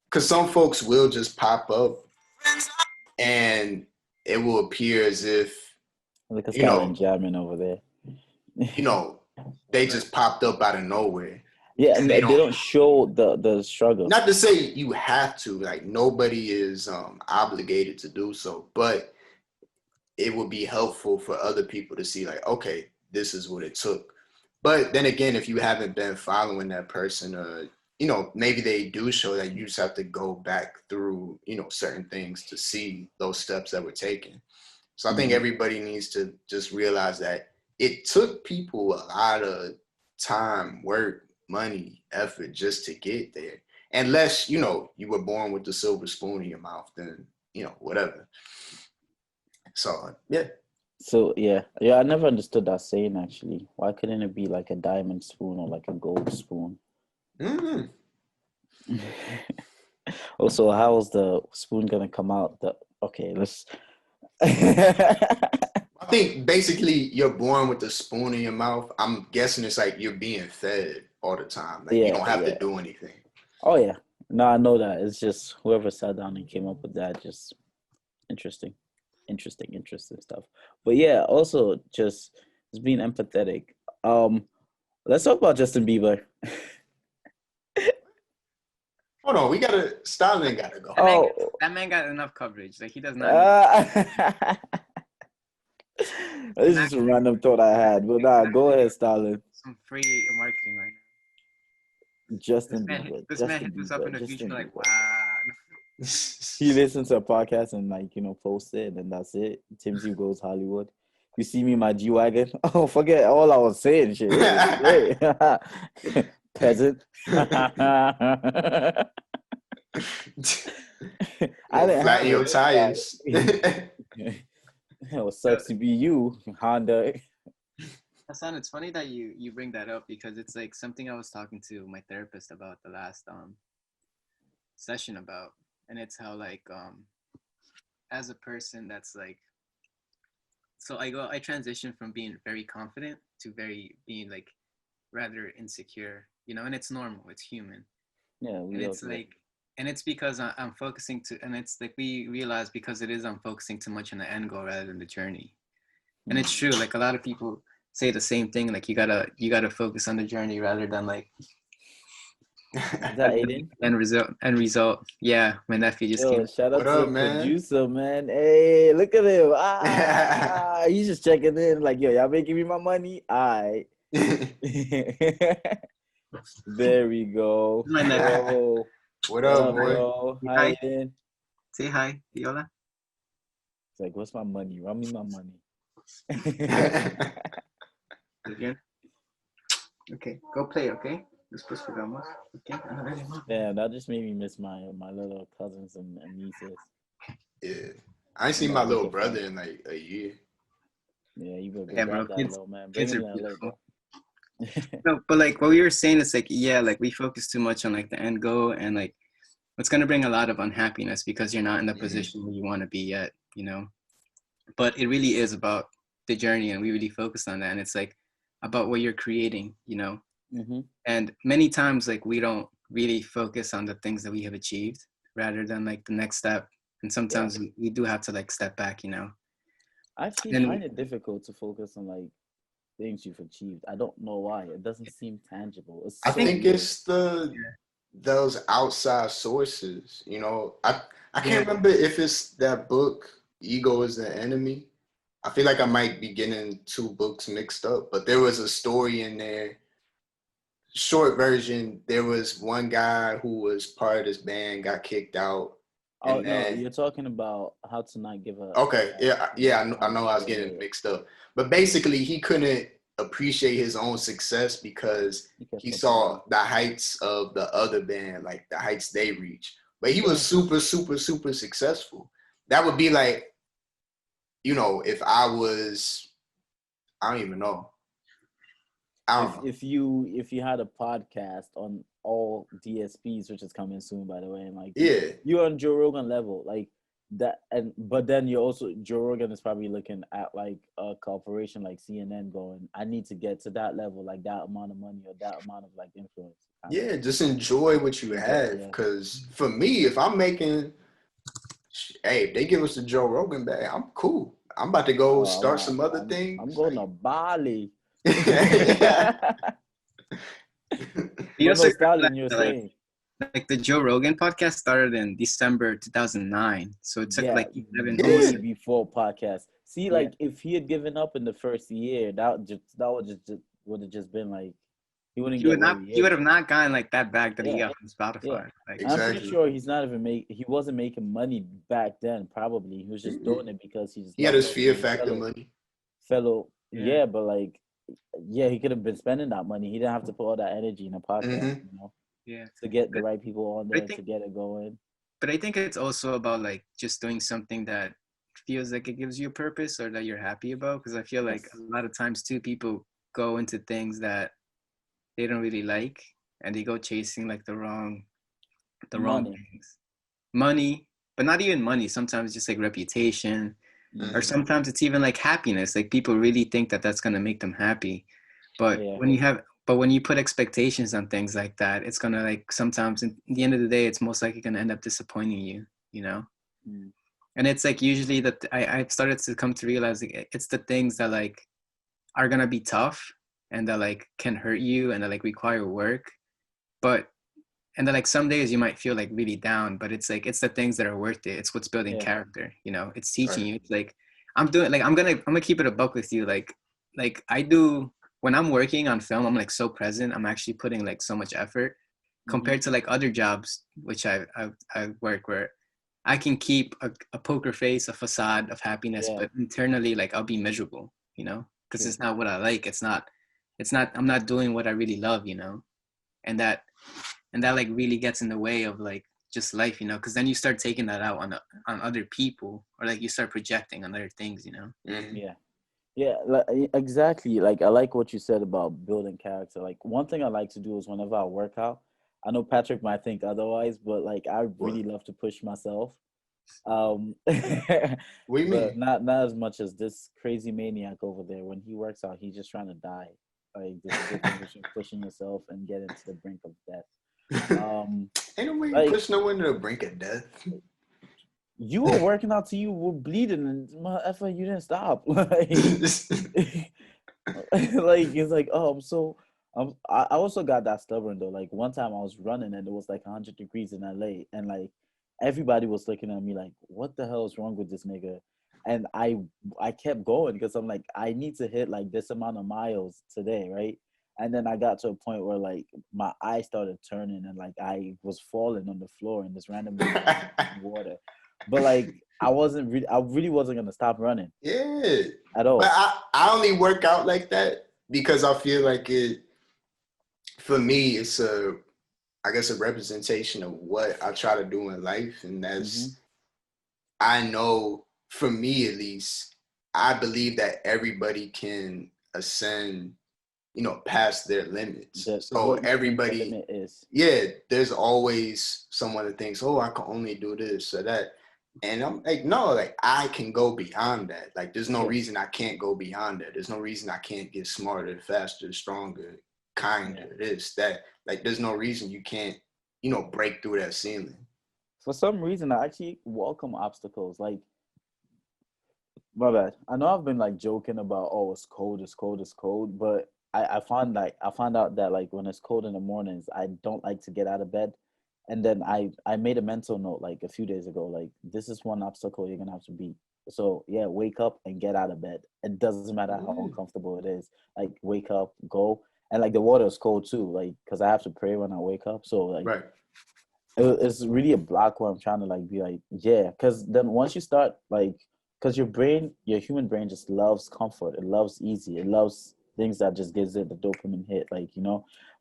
because some folks will just pop up and it will appear as if, look at you Skyline know, jamming over there. you know, they just popped up out of nowhere. Yeah, And and they they don't, don't show the struggle. not to say you have to, like nobody is obligated to do so, but it would be helpful for other people to see like, okay, this is what it took. But then again, if you haven't been following that person, maybe they do show that you just have to go back through, certain things to see those steps that were taken. So I think Hmm. everybody needs to just realize that it took people a lot of time, work, money, effort just to get there. Unless, you were born with the silver spoon in your mouth, then, whatever. So, yeah. So yeah, I never understood that saying actually. Why couldn't it be like a diamond spoon or like a gold spoon? Mm. Also, how's the spoon gonna come out? Okay, let's. I think basically you're born with a spoon in your mouth. I'm guessing it's like you're being fed all the time. Like you Yeah, don't have to yeah. do anything. Oh yeah. No, I know that. It's just whoever sat down and came up with that. Just interesting, interesting stuff. But yeah, also just being empathetic. Um, let's talk about Justin Bieber. Hold on, we gotta Stalin gotta go. Oh, That man got enough coverage. Like he does not need uh, this is a random thought I had. But nah, go ahead, Stalin. some free marketing right now. Justin Bieber. This man Justin hit us up in Bieber. the future Justin like, Bieber. wow. He listens to a podcast and like post it, and that's it. Timsy goes Hollywood. You see me in my G-Wagon. Oh, forget all I was saying. Shit, this is great. Peasant. I didn't have Flatten your it. tires. It sucks to be you, Honda. Hassan, it's funny that you bring that up because it's like something I was talking to my therapist about the last session about, and it's how like as a person that's like, so I transition from being very confident to being like rather insecure, you know, and it's normal, it's human. Yeah, And we all it's like, and it's because I'm focusing and it's like we realize because I'm focusing too much on the end goal rather than the journey. And it's true, like a lot of people say the same thing, like you gotta focus on the journey rather than like Is that Aiden? end result. Yeah, my nephew just Yo, came. shout out What to the up, man? producer, man. Hey, look at him. He's just checking in. Like, yo, y'all making me my money? All right. There we go. My nephew. Yo, What what up, up, boy? bro? Say Hi, hi. Aiden. Say hi, Viola. It's like, what's my money? Run me my money. Again. Okay, go play. Okay, después jugamos. Okay. Damn, that just made me miss my little cousins and nieces. Yeah. I ain't seen my little brother in like a year. Yeah, you better Yeah, grab bro. that little man. Bring Kids him are in LA, beautiful. bro. No, but like what we were saying is like, yeah, like we focus too much on like the end goal, and like it's gonna bring a lot of unhappiness because you're not in the position where you want to be yet, you know. But it really is about the journey, and we really focus on that, and it's like about what you're creating, you know. Mm-hmm. And many times like we don't really focus on the things that we have achieved rather than like the next step, and sometimes we do have to like step back, you know. I actually And find it difficult to focus on like things you've achieved. I don't know why. It doesn't seem tangible. It's I so think weird. it's those outside sources. You know, I Yeah. can't remember if it's that book, Ego is the Enemy. I feel like I might be getting two books mixed up, but there was a story in there. Short version, there was one guy who was part of this band, got kicked out. Oh And no, then you're talking about how to not give a okay, yeah, I know I was yeah, getting mixed up, but basically he couldn't appreciate his own success because He kept he comparing. saw the heights of the other band, like the heights they reach. But he was Yeah. super successful. That would be like, you know, if I was, I don't even know. I don't know. If you had a podcast on all DSPs, which is coming soon, by the way, and like Yeah, you're on Joe Rogan level, like that, and but then you're also Joe Rogan is probably looking at like a corporation like CNN, going, I need to get to that level, like that amount of money or that amount of like influence. yeah, just enjoy what you have. Yeah. Because for me, if I'm making, hey, if they give us the Joe Rogan bag, I'm cool. I'm about to go start some other things. I'm going to Bali. Yeah. You But no, also Stalin, you're like saying. like the Joe Rogan podcast started in December 2009, so it took Yeah, like 11 Yeah. way years. before podcast. See, Yeah. like if he had given up in the first year, would have just been like he wouldn't He get would where not. he He would is. have not gotten like that back that he Yeah, got from yeah. Spotify. Like, And I'm pretty Exactly. sure he's not even he wasn't making money back then. Probably he was just doing it because he just He had loved his it. Fear Factor money. Yeah, but like, yeah, he could have been spending that money. He didn't have to put all that energy in a podcast, you know, yeah. to get the right people on But I there think, to get it going. but I think it's also about like just doing something that feels like it gives you a purpose or that you're happy about. Because I feel like Yes. a lot of times too, people go into things that they don't really like, and they go chasing like the wrong Money. things, money, but not even money. Sometimes just like reputation, or Mhm. sometimes it's even like happiness. Like people really think that that's gonna make them happy, but Yeah. when you put expectations on things like that, it's gonna like sometimes at the end of the day, it's most likely gonna end up disappointing you. You know. Mm. And it's like usually that I've started to come to realize like, it's the things that like are gonna be tough and that like can hurt you and that like require work, but and then like some days you might feel like really down, but it's like it's the things that are worth it. It's what's building Yeah. character, you know. It's teaching Right. you. It's like I'm doing like I'm gonna keep it a buck with you. Like I do when I'm working on film, I'm like so present. I'm actually putting like so much effort Mhm. compared to like other jobs which I work where I can keep a poker face, a facade of happiness, Yeah. but internally like I'll be miserable, you know, because True. it's not what I like. It's not I'm not doing what I really love, you know, and that like really gets in the way of like just life, you know, because then you start taking that out on other people, or like you start projecting on other things, you know. Mhm. Yeah. Yeah, like, exactly. Like I like what you said about building character. Like one thing I like to do is whenever I work out, I know Patrick might think otherwise, but like I What? really love to push myself. Um What do you but mean? not as much as this crazy maniac over there. When he works out, he's just trying to die. Like there's a difference between pushing yourself and getting to the brink of death. Um Ain't no way you like push no one to the brink of death. you were working out till you were bleeding and my effort you didn't stop. Like like it's like I also got that stubborn though. Like one time I was running and it was like 100 degrees in LA and like everybody was looking at me like what the hell is wrong with this nigga, and I kept going because I'm like I need to hit like this amount of miles today, right? And then I got to a point where like my eyes started turning and like I was falling on the floor and just randomly drinking water, but like I really wasn't gonna stop running Yeah. at But all. I only work out like that because I feel like it, for me, it's I guess a representation of what I try to do in life. And Hmm. that's, I know for me at least, I believe that everybody can ascend, past their limits. The So what you think the everybody, limit is. yeah, there's always someone that thinks, oh, I can only do this or that. And I'm like, no, like I can go beyond that. Like there's no Yeah, reason I can't go beyond that. There's no reason I can't get smarter, faster, stronger, yeah. kinder, this, that. Like there's no reason you can't, break through that ceiling. For some reason, I actually welcome obstacles. Like, my bad. I know I've been like joking about, oh, it's cold, it's cold, it's cold, but I found out that like when it's cold in the mornings, I don't like to get out of bed. And then I made a mental note like a few days ago, like this is one obstacle you're gonna have to beat. So yeah, wake up and get out of bed. It doesn't matter how Yeah. uncomfortable it is. Like wake up, go, and like the water is cold too, like because I have to pray when I wake up. So like Right. it's really a block where I'm trying to like be like, yeah, because then once you start like, because your human brain just loves comfort, it loves easy, it loves things that just gives it the dopamine hit, like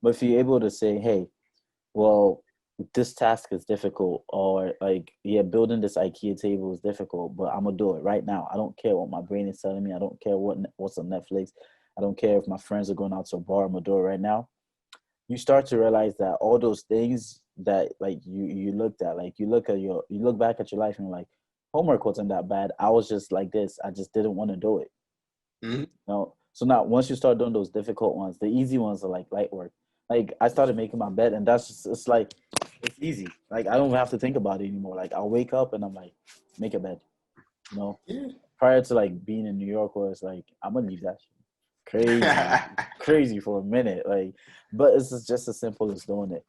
But if you're able to say, hey, well, this task is difficult, or like, yeah, building this IKEA table is difficult, but I'm gonna do it right now. I don't care what my brain is telling me. I don't care what's on Netflix. I don't care if my friends are going out to a bar. I'm gonna do it right now. You start to realize that all those things that like you looked at, like you look back at your life and you're like, homework wasn't that bad. I was just like this. I just didn't want to do it. Mhm. So now once you start doing those difficult ones, the easy ones are like light work. Like I started making my bed and that's just it's like it's easy. Like I don't have to think about it anymore. Like I'll wake up and I'm like, make a bed. You know, Yeah. prior to like being in New York where it's like I'm gonna leave that shit crazy for a minute. Like, but it's just as simple as doing it.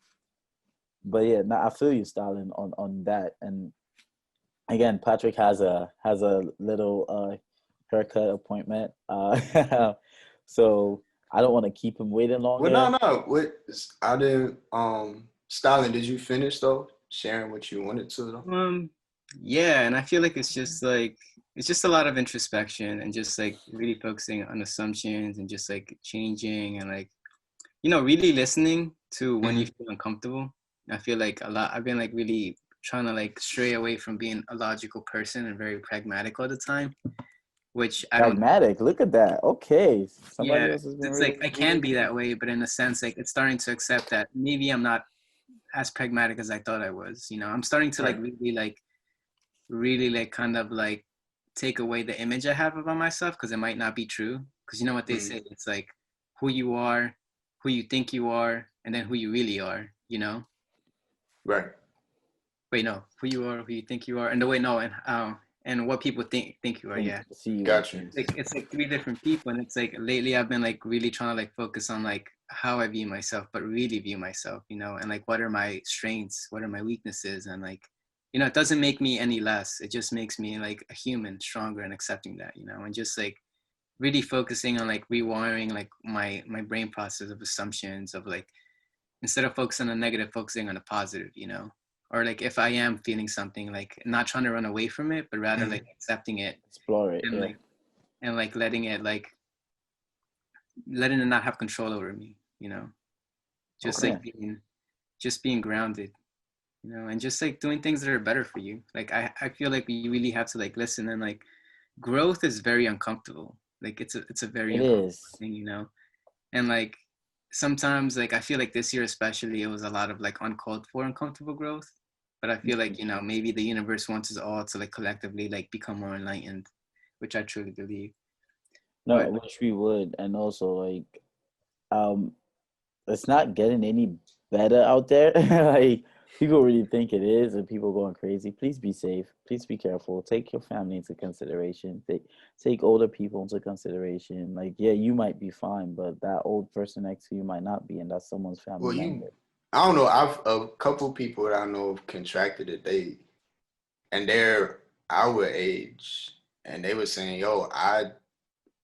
But yeah, now I feel you, Stalin, on that. And again, Patrick has a little haircut appointment. So I don't want to keep him waiting Well, longer. no. What I didn't Stalin, did you finish though? Sharing what you wanted to though? Yeah, and I feel like it's just a lot of introspection and just like really focusing on assumptions and just like changing and like really listening to when you Mhm. feel uncomfortable. I feel like a lot I've been like really trying to like stray away from being a logical person and very pragmatic all the time, which I don't. Pragmatic. Look at that. Okay. Somebody Yeah, else has been it's really like I can be that way, but in a sense, like it's starting to accept that maybe I'm not as pragmatic as I thought I was. You know, I'm starting to like really like kind of like take away the image I have about myself because it might not be true. Because you know what they say, it's like who you are, who you think you are, and then who you really are. You know. Right. Wait, no, who you are, who you think you are, and the way no, and what people think you are. Yeah. see you. Gotcha. It's like three different people, and it's like lately I've been like really trying to like focus on like how I view myself, but really view myself, you know, and like what are my strengths, what are my weaknesses, and like, you know, it doesn't make me any less. It just makes me like a human, stronger, and accepting that, you know, and just like really focusing on like rewiring like my brain process of assumptions of like instead of focusing on the negative, focusing on the positive, you know, or like if I am feeling something, like not trying to run away from it, but rather like accepting it Explore it. and Yeah. like and like letting it not have control over me, you know, just Okay. like being grounded, you know, and just like doing things that are better for you. Like I feel like we really have to like listen, and like growth is very uncomfortable. Like it's a very It uncomfortable is. thing, you know, and like sometimes like I feel like this year especially it was a lot of like uncalled for uncomfortable growth, but I feel like, you know, maybe the universe wants us all to like collectively like become more enlightened, which I truly believe. No, But which we would, and also like, it's not getting any better out there. Like people really think it is, and people going crazy. Please be safe. Please be careful. Take your family into consideration. Take older people into consideration. Like, yeah, you might be fine, but that old person next to you might not be, and that's someone's family member. I don't know. I've a couple people that I know have contracted it. And they're our age, and they were saying, "Yo, I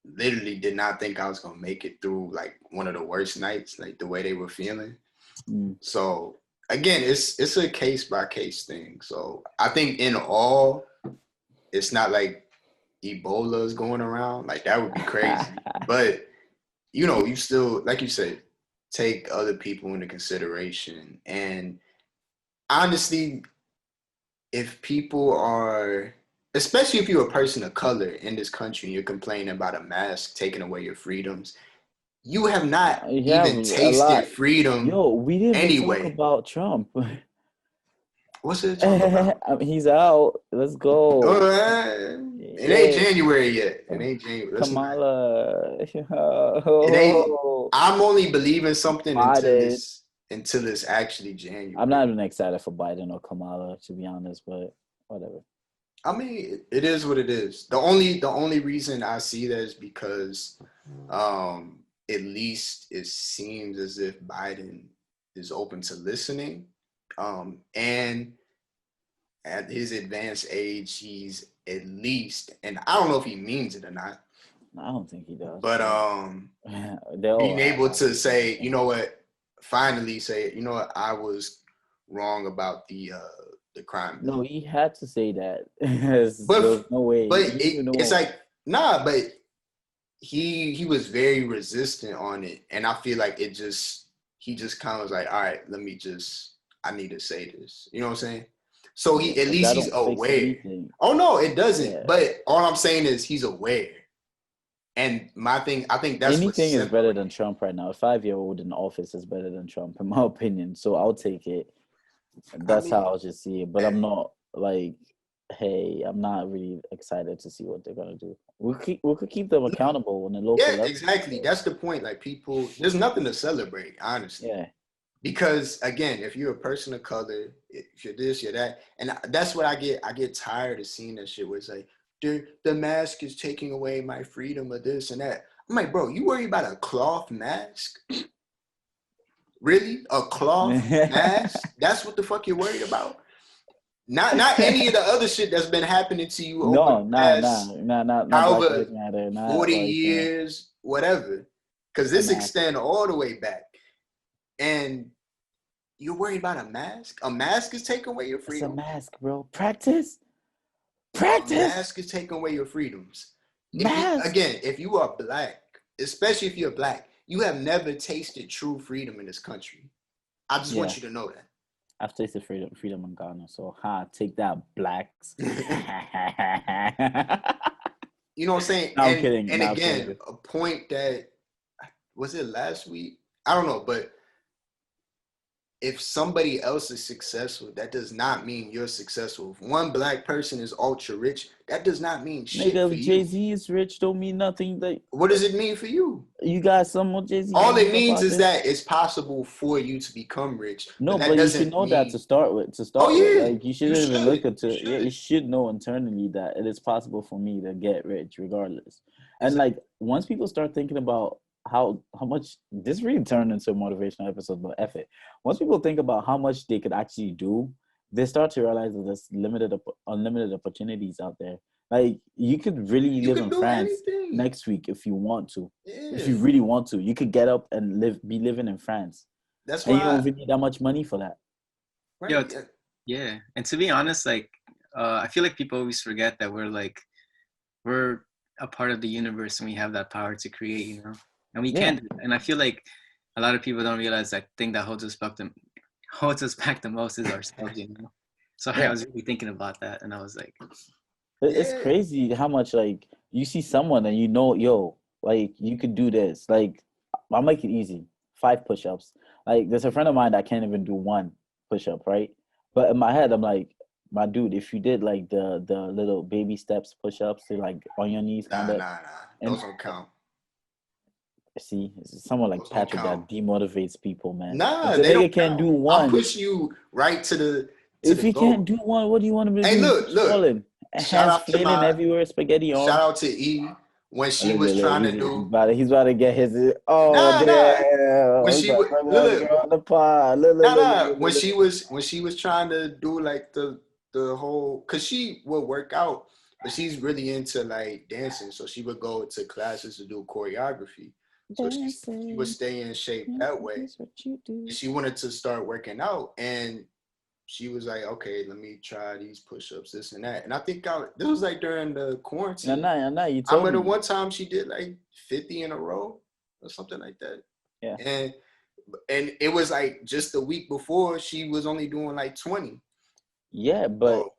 literally did not think I was gonna make it through like one of the worst nights, like the way they were feeling." So again, it's a case by case thing. So I think in all, it's not like Ebola is going around. Like that would be crazy. But you know, you still, like you said, take other people into consideration. And honestly, if people are, especially if you're a person of color in this country and you're complaining about a mask taking away your freedoms, you have not You have even a tasted lot. freedom Yo, we didn't even talk anyway. about Trump. What's it talk about? He's out. Let's go. It ain't January yet. It ain't January. Kamala. It ain't. I'm only believing something Biden. until it's actually January. I'm not even excited for Biden or Kamala, to be honest, but whatever. I mean, it is what it is. The only reason I see that is because at least it seems as if Biden is open to listening. And at his advanced age, he's at least, and I don't know if he means it or not. I don't think he does. But being able to say, you know what, finally say, you know what, I was wrong about the crime. No, he had to say that. There's no way. But it's like, nah, but he was very resistant on it. And I feel like he just kind of was like, all right, I need to say this. You know what I'm saying? So he, at least he's aware. Oh no, it doesn't. Yeah. But all I'm saying is he's aware. And my thing, I think that's anything is better than Trump right now. A 5-year-old in office is better than Trump, in my opinion. So I'll take it. That's how I'll just see it. But I'm not like, hey, I'm not really excited to see what they're gonna do. We could keep them accountable on the local level. Yeah, exactly. That's the point. Like people, there's nothing to celebrate, honestly. Yeah. Because again, if you're a person of color, if you're this, you're that, and that's what I get. I get tired of seeing that shit where it's like, the mask is taking away my freedom of this and that. I'm like, bro, you worry about a cloth mask? Really? A cloth mask? That's what the fuck you're worried about? Not any of the other shit that's been happening to you over the past however 40 years, whatever. Because this extends all the way back. And you're worried about a mask? A mask is taking away your freedom? It's a mask, bro. Practice. A mask is taking away your freedoms. If you are black, especially if you're black, you have never tasted true freedom in this country. I just want you to know that. I've tasted freedom in Ghana, so take that, blacks. You know what I'm saying? No, I'm kidding. And No, I'm again, kidding. a point that was it last week? I don't know, but if somebody else is successful, that does not mean you're successful. If one black person is ultra rich, that does not mean shit for Nigga, if you. Jay-Z is rich, don't mean nothing. That What does it mean for you? you got some more Jay-Z All it numbers means about is this? that it's possible for you to become rich, No, but that but you should doesn't know that to mean. start with. To Oh start with, yeah, like you you shouldn't even look should. into. You Yeah, you should. should know internally that it is possible for me to get rich regardless. And Exactly. like once people start thinking about how much this really turned into a motivational episode, but F it. Once people think about how much they could actually do, they start to realize that there's unlimited opportunities out there. Like you could really You live can in do France anything. next week if you want to. If Yeah, you really want to, you could get up and be living in France, that's and you don't why. even need that much money for that. Yo, Right. yeah. And to be honest, like I feel like people always forget that we're a part of the universe and we have that power to create, you know, and we Yeah, can do it. And I feel like a lot of people don't realize that thing that holds us back the most is ourselves, you know. So I yeah. was really thinking about that, and I was like, It's Yeah. crazy how much like you see someone and you know, yo, like you could do this. Like I'll make it easy. 5 push-ups. Like there's a friend of mine that can't even do 1 push-up, right? But in my head, I'm like, my dude, if you did like the little baby steps push-ups, to like on your knees, kind Nah, of, nah, nah. and Those don't count. see, it's someone like Those don't Patrick count. that demotivates people, man. If Nah, the they don't nigga can't do count. I'm one, pushing you right to if the he can't goal. do one, what do you want him to Hey, do? look, Keep look. scrolling, Shout hands out to flailing my everywhere, spaghetti shout arms. out to E when she Look, was look, look. trying to do. He's about to get his. Oh Nah, nah. When damn! He's she about was to bring look, one look. girl on the pod. Look, look, Nah, look, nah. look, look, look, look. When she was trying to do like the whole, cause she would work out, but she's really into like dancing, so she would go to classes to do choreography. So she would Dancing, stay in shape yeah, that way. that's what you do. And she wanted to start working out, and she was like, okay, let me try these push-ups, this and that. And I think this was like during the quarantine. I know. You I told remember me. one time she did like 50 in a row or something like that. Yeah, And it was like just the week before she was only doing like 20. yeah, but So,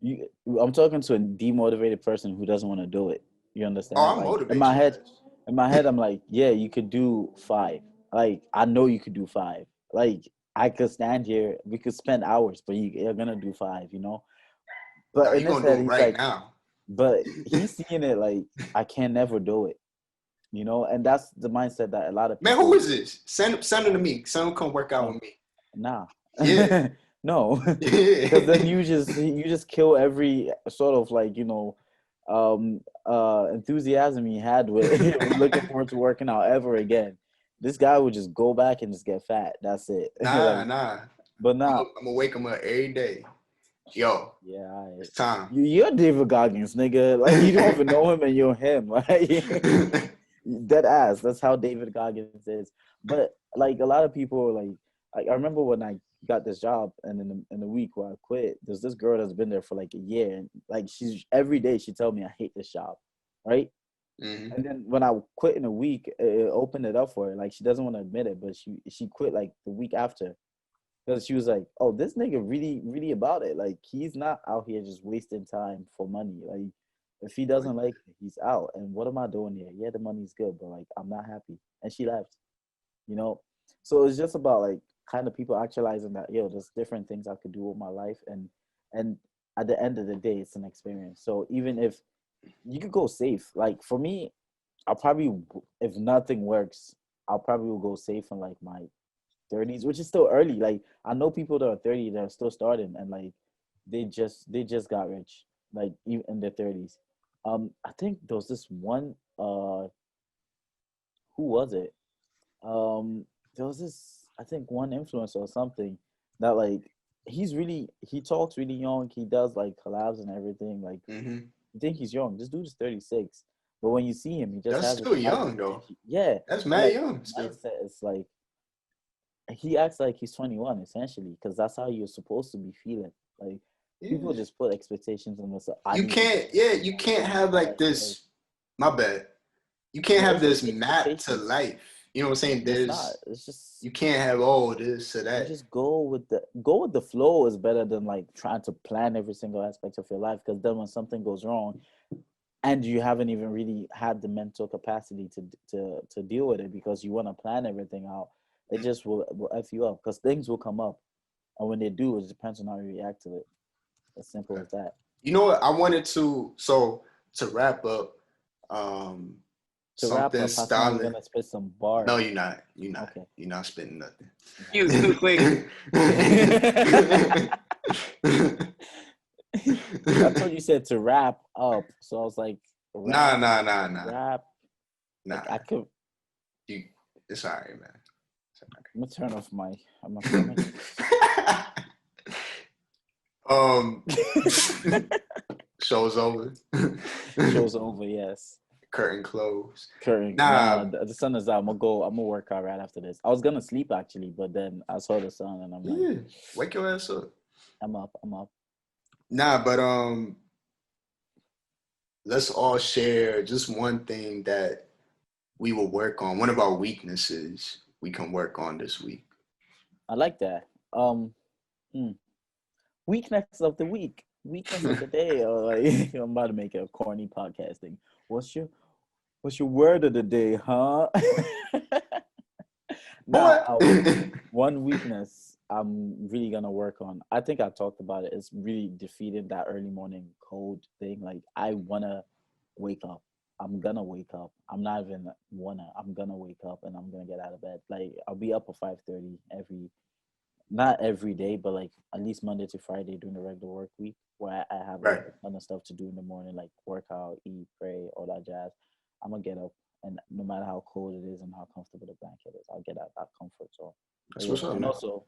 you. I'm talking to a demotivated person who doesn't want to do it. You understand? I'm Like motivate your ass. in my head, I'm like, yeah, you could do 5. Like I know you could do 5. Like I could stand here, we could spend hours, but you're gonna do 5. You know. No, But in you're his gonna do head, it he's right like, now. but he's seeing it like I can never do it, you know, and that's the mindset that a lot of Man, who people. is this? Send him to me. Send him come work out No, with me. nah, Yeah. no, because then Yeah. you just kill every sort of like enthusiasm he had with looking forward to working out ever again. This guy would just go back and just get fat. That's it. Nah, Like, nah. but I'm nah, gonna wake him up every day. Yo, yeah, it's time. you're David Goggins, nigga. Like you don't even know him, and you're him. Like dead ass. That's how David Goggins is. But like a lot of people, like I remember when I got this job, and in the week where I quit, there's this girl that's been there for like a year, and like she's every day she tell me I hate this job, right? Mhm. And then when I quit in a week, it opened it up for her. Like she doesn't want to admit it, but she quit like the week after because she was like, "Oh, this nigga really, really about it. Like he's not out here just wasting time for money. Like if he Oh, doesn't like it, he's out. And what am I doing here? Yeah, the money's good, but like I'm not happy." And she left. You know, so it's just about like kind of people actualizing that there's different things I could do with my life, and at the end of the day, it's an experience. So even if you could go safe, like for me, I'll probably if nothing works, I'll probably will go safe in like my 30s, which is still early. Like I know people that are 30 that are still starting and like they just got rich, like even in their 30s. I think there was this one who was it? There was this I think one influencer or something that like he talks really young, he does like collabs and everything. Like mhm. you think he's young. This dude is 36. But when you see him, he just That's has this still type of young though. energy. Yeah. That's And mad like young his still. mindset is like he acts like he's 21 essentially because that's how you're supposed to be feeling. Like people Yeah. just put expectations on themselves. I You need to can't. get Yeah, this you by can't this have by like like this. My bad. You can't no, have it's this just map to expectations. life. You know what I'm saying? It's not. It's just You can't have all this or you that. just go with the flow is better than like trying to plan every single aspect of your life. Because then when something goes wrong, and you haven't even really had the mental capacity to deal with it because you want to plan everything out, it just will f you up because things will come up, and when they do, it depends on how you react to it. As simple as that. You know what? I wanted to wrap up. Um, To wrap Something up, Hassan, you're styling. gonna spit some bars. No, you're not. You're not. Okay. You're not spitting nothing. You too quick. I thought you said to wrap up, so I was like, Nah. wrap. Nah. Like I could. It's all right, man. I'm gonna turn off my. I'm gonna. Show's over. Show's over. Yes. Curtain closed. Current. Nah. The sun is out. I'm gonna work out right after this. I was gonna sleep actually, but then I saw the sun and I'm like, wake your ass up. I'm up. Nah, but let's all share just one thing that we will work on. One of our weaknesses we can work on this week. I like that. Weakness of the week. Weakness of the day. Or like, I'm about to make a corny podcasting. What's your word of the day, huh? One weakness I'm really gonna work on. I think I talked about it. It's really defeating that early morning cold thing. Like I wanna wake up. I'm gonna wake up. I'm not even wanna. I'm gonna wake up and I'm gonna get out of bed. Like I'll be up at 5:30 not every day, but like at least Monday to Friday during the regular work week, where I have like a ton of stuff to do in the morning, like work out, eat, pray, all that jazz. I'm gonna get up, and no matter how cold it is and how comfortable the blanket is, I'll get out that comfort zone. That's what's up. And also,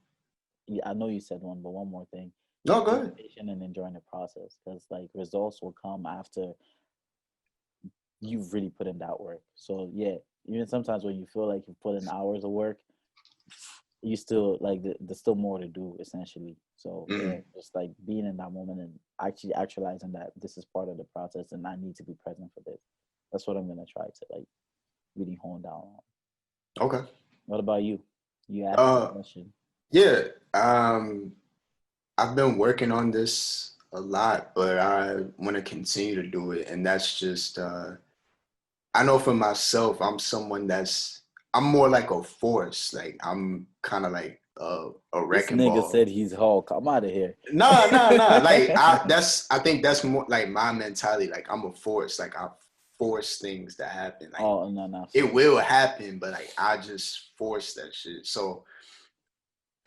I know you said one, but one more thing. No, go ahead. Patient and enjoying the process, because like results will come after you've really put in that work. So yeah, even sometimes when you feel like you put in hours of work, you still like there's still more to do essentially. So yeah, just like being in that moment and actually actualizing that this is part of the process and I need to be present for this. That's what I'm gonna try to like really hone down on. Okay. What about you? You asked the question. Yeah. I've been working on this a lot, but I want to continue to do it. And that's just I know for myself, I'm more like a force. Like I'm kind of like a wrecking This nigga ball. said he's Hulk. I'm out of here. No. Like I think that's more like my mentality. Like I'm a force. Like I force things to happen. Like, no. It will happen, but like I just force that shit. So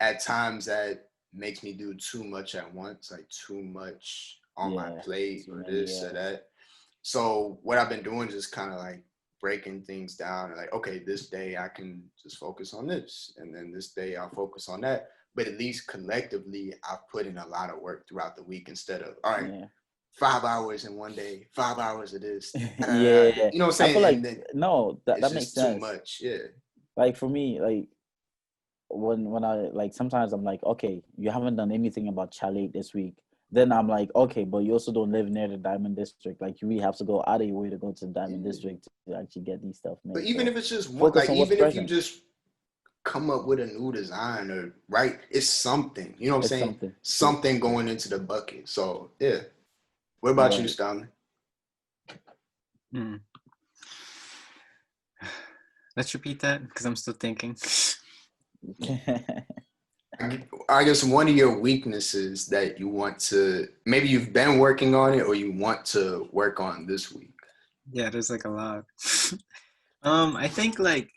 at times that makes me do too much at once, like too much on my plate or this or that. So what I've been doing is just kind of like breaking things down and like, okay, this day I can just focus on this. And then this day I'll focus on that. But at least collectively, I've put in a lot of work throughout the week instead of, all right, 5 hours in one day, 5 hours of this. You know what I'm saying? I feel like, that makes sense. Too much, yeah. Like for me, like when I like sometimes I'm like, okay, you haven't done anything about Chalet this week. Then I'm like, okay, but you also don't live near the Diamond District. Like you really have to go out of your way to go to the Diamond District to actually get these stuff made. But even if it's just one, like even if you just come up with a new design or it's something. You know what I'm saying? Something going into the bucket. So yeah. What about you, Stanley? Let's repeat that because I'm still thinking. I guess one of your weaknesses that you want to, maybe you've been working on it or you want to work on this week. Yeah, there's like a lot. I think like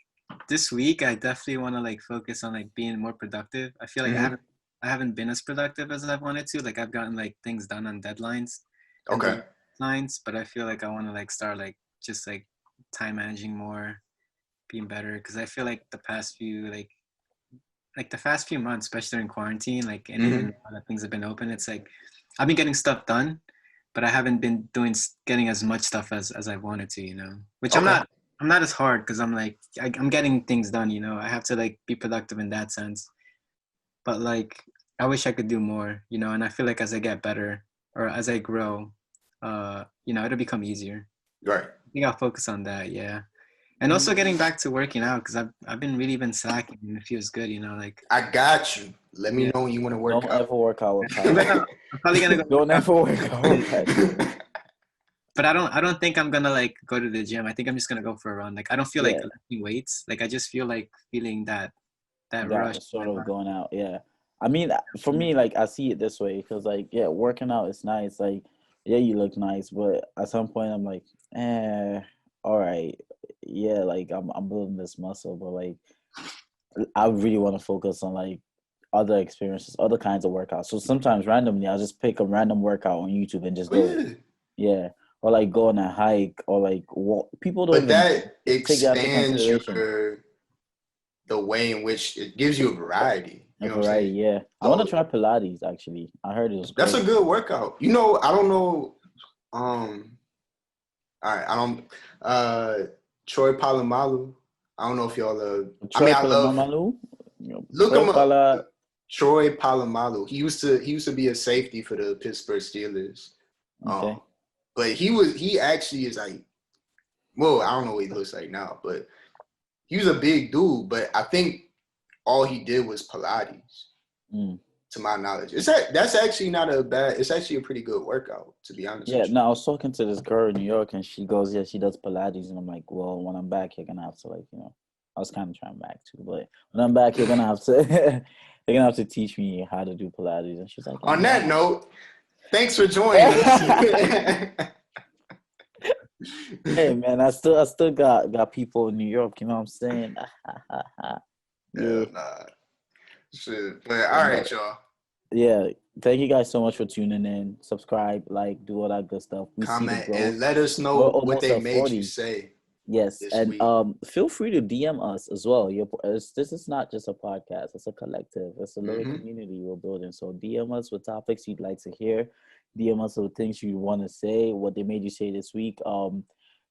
this week I definitely want to like focus on like being more productive. I feel like I haven't been as productive as I've wanted to. Like I've gotten like things done on deadlines. Okay. But I feel like I want to like start like just like time managing more, being better, because I feel like the past few months, especially during quarantine, like and even now that things have been open, it's like I've been getting stuff done, but I haven't been getting as much stuff as I wanted to, you know. Which I'm not as hard because I'm like I'm getting things done, you know. I have to like be productive in that sense, but like I wish I could do more, you know. And I feel like as I get better or as I grow, you know, it'll become easier. Right. I think I'll focus on that, yeah. And also getting back to working out because I've been slacking and it feels good, like I got you. Let me yeah. know when you want to work Don't out. ever work out with I'm Patrick. probably gonna go, Don't ever work out with Patrick. but I don't think I'm gonna like go to the gym. I think I'm just gonna go for a run. Like I don't feel like Yeah, lifting weights. Like I just feel like feeling that rush. that sort of going out. Yeah, I mean, for me, like I see it this way because, like, yeah, working out is nice. Like, yeah, you look nice, but at some point, I'm like, all right, yeah, like I'm building this muscle, but like I really want to focus on like other experiences, other kinds of workouts. So sometimes randomly, I'll just pick a random workout on YouTube and just Oh, do it. yeah. Yeah, or like go on a hike, or like walk. People don't But even that take that into expands consideration. the way in which it gives you a variety. A You know what I'm variety, saying? yeah. I want to So try Pilates actually. I heard it was that's a great. good workout. I don't know. All right, I don't. Troy Polamalu. I don't know if y'all. I mean, Troy I love. Polamalu, Look Troy him up. Pala. Troy Polamalu. He used to be a safety for the Pittsburgh Steelers. Okay, Um, but he actually is like, well, I don't know what he looks like now, but he was a big dude. But I think all he did was Pilates, mm. to my knowledge. That's actually not a bad. It's actually a pretty good workout, to be honest Yeah. with you. No, I was talking to this girl in New York, and she goes, "Yeah, she does Pilates," and I'm like, "Well, when I'm back, you're gonna have to like, I was kind of trying back too, but when I'm back, you're gonna have to, you're gonna have to teach me how to do Pilates." And she's like, "Oh, On that wow." note, thanks for joining us. Hey man, I still got people in New York. You know what I'm saying? Yeah, Hell nah. Shit. But but all no, right, y'all. yeah. Thank you guys so much for tuning in. Subscribe, like, do all that good stuff. We see the Comment and growth. let us We're know what almost they at made you 40. say Yes, this and week. feel free to DM us as well. This is not just a podcast; it's a collective. It's a little Hmm. community we're building. So DM us with topics you'd like to hear. DM us with things you want to say. What they made you say this week.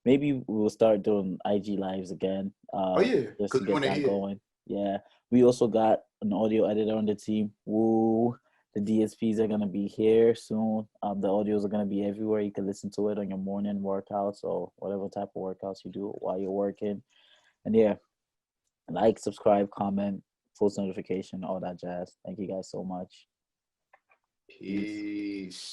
Maybe we'll start doing IG lives again. Oh yeah, Just because to we get want to that hear. going. Yeah, we also got an audio editor on the team. Woo! The DSPs are gonna be here soon. The audios are gonna be everywhere. You can listen to it on your morning workouts or whatever type of workouts you do while you're working. And yeah, like, subscribe, comment, post notification, all that jazz. Thank you guys so much. Peace. Peace.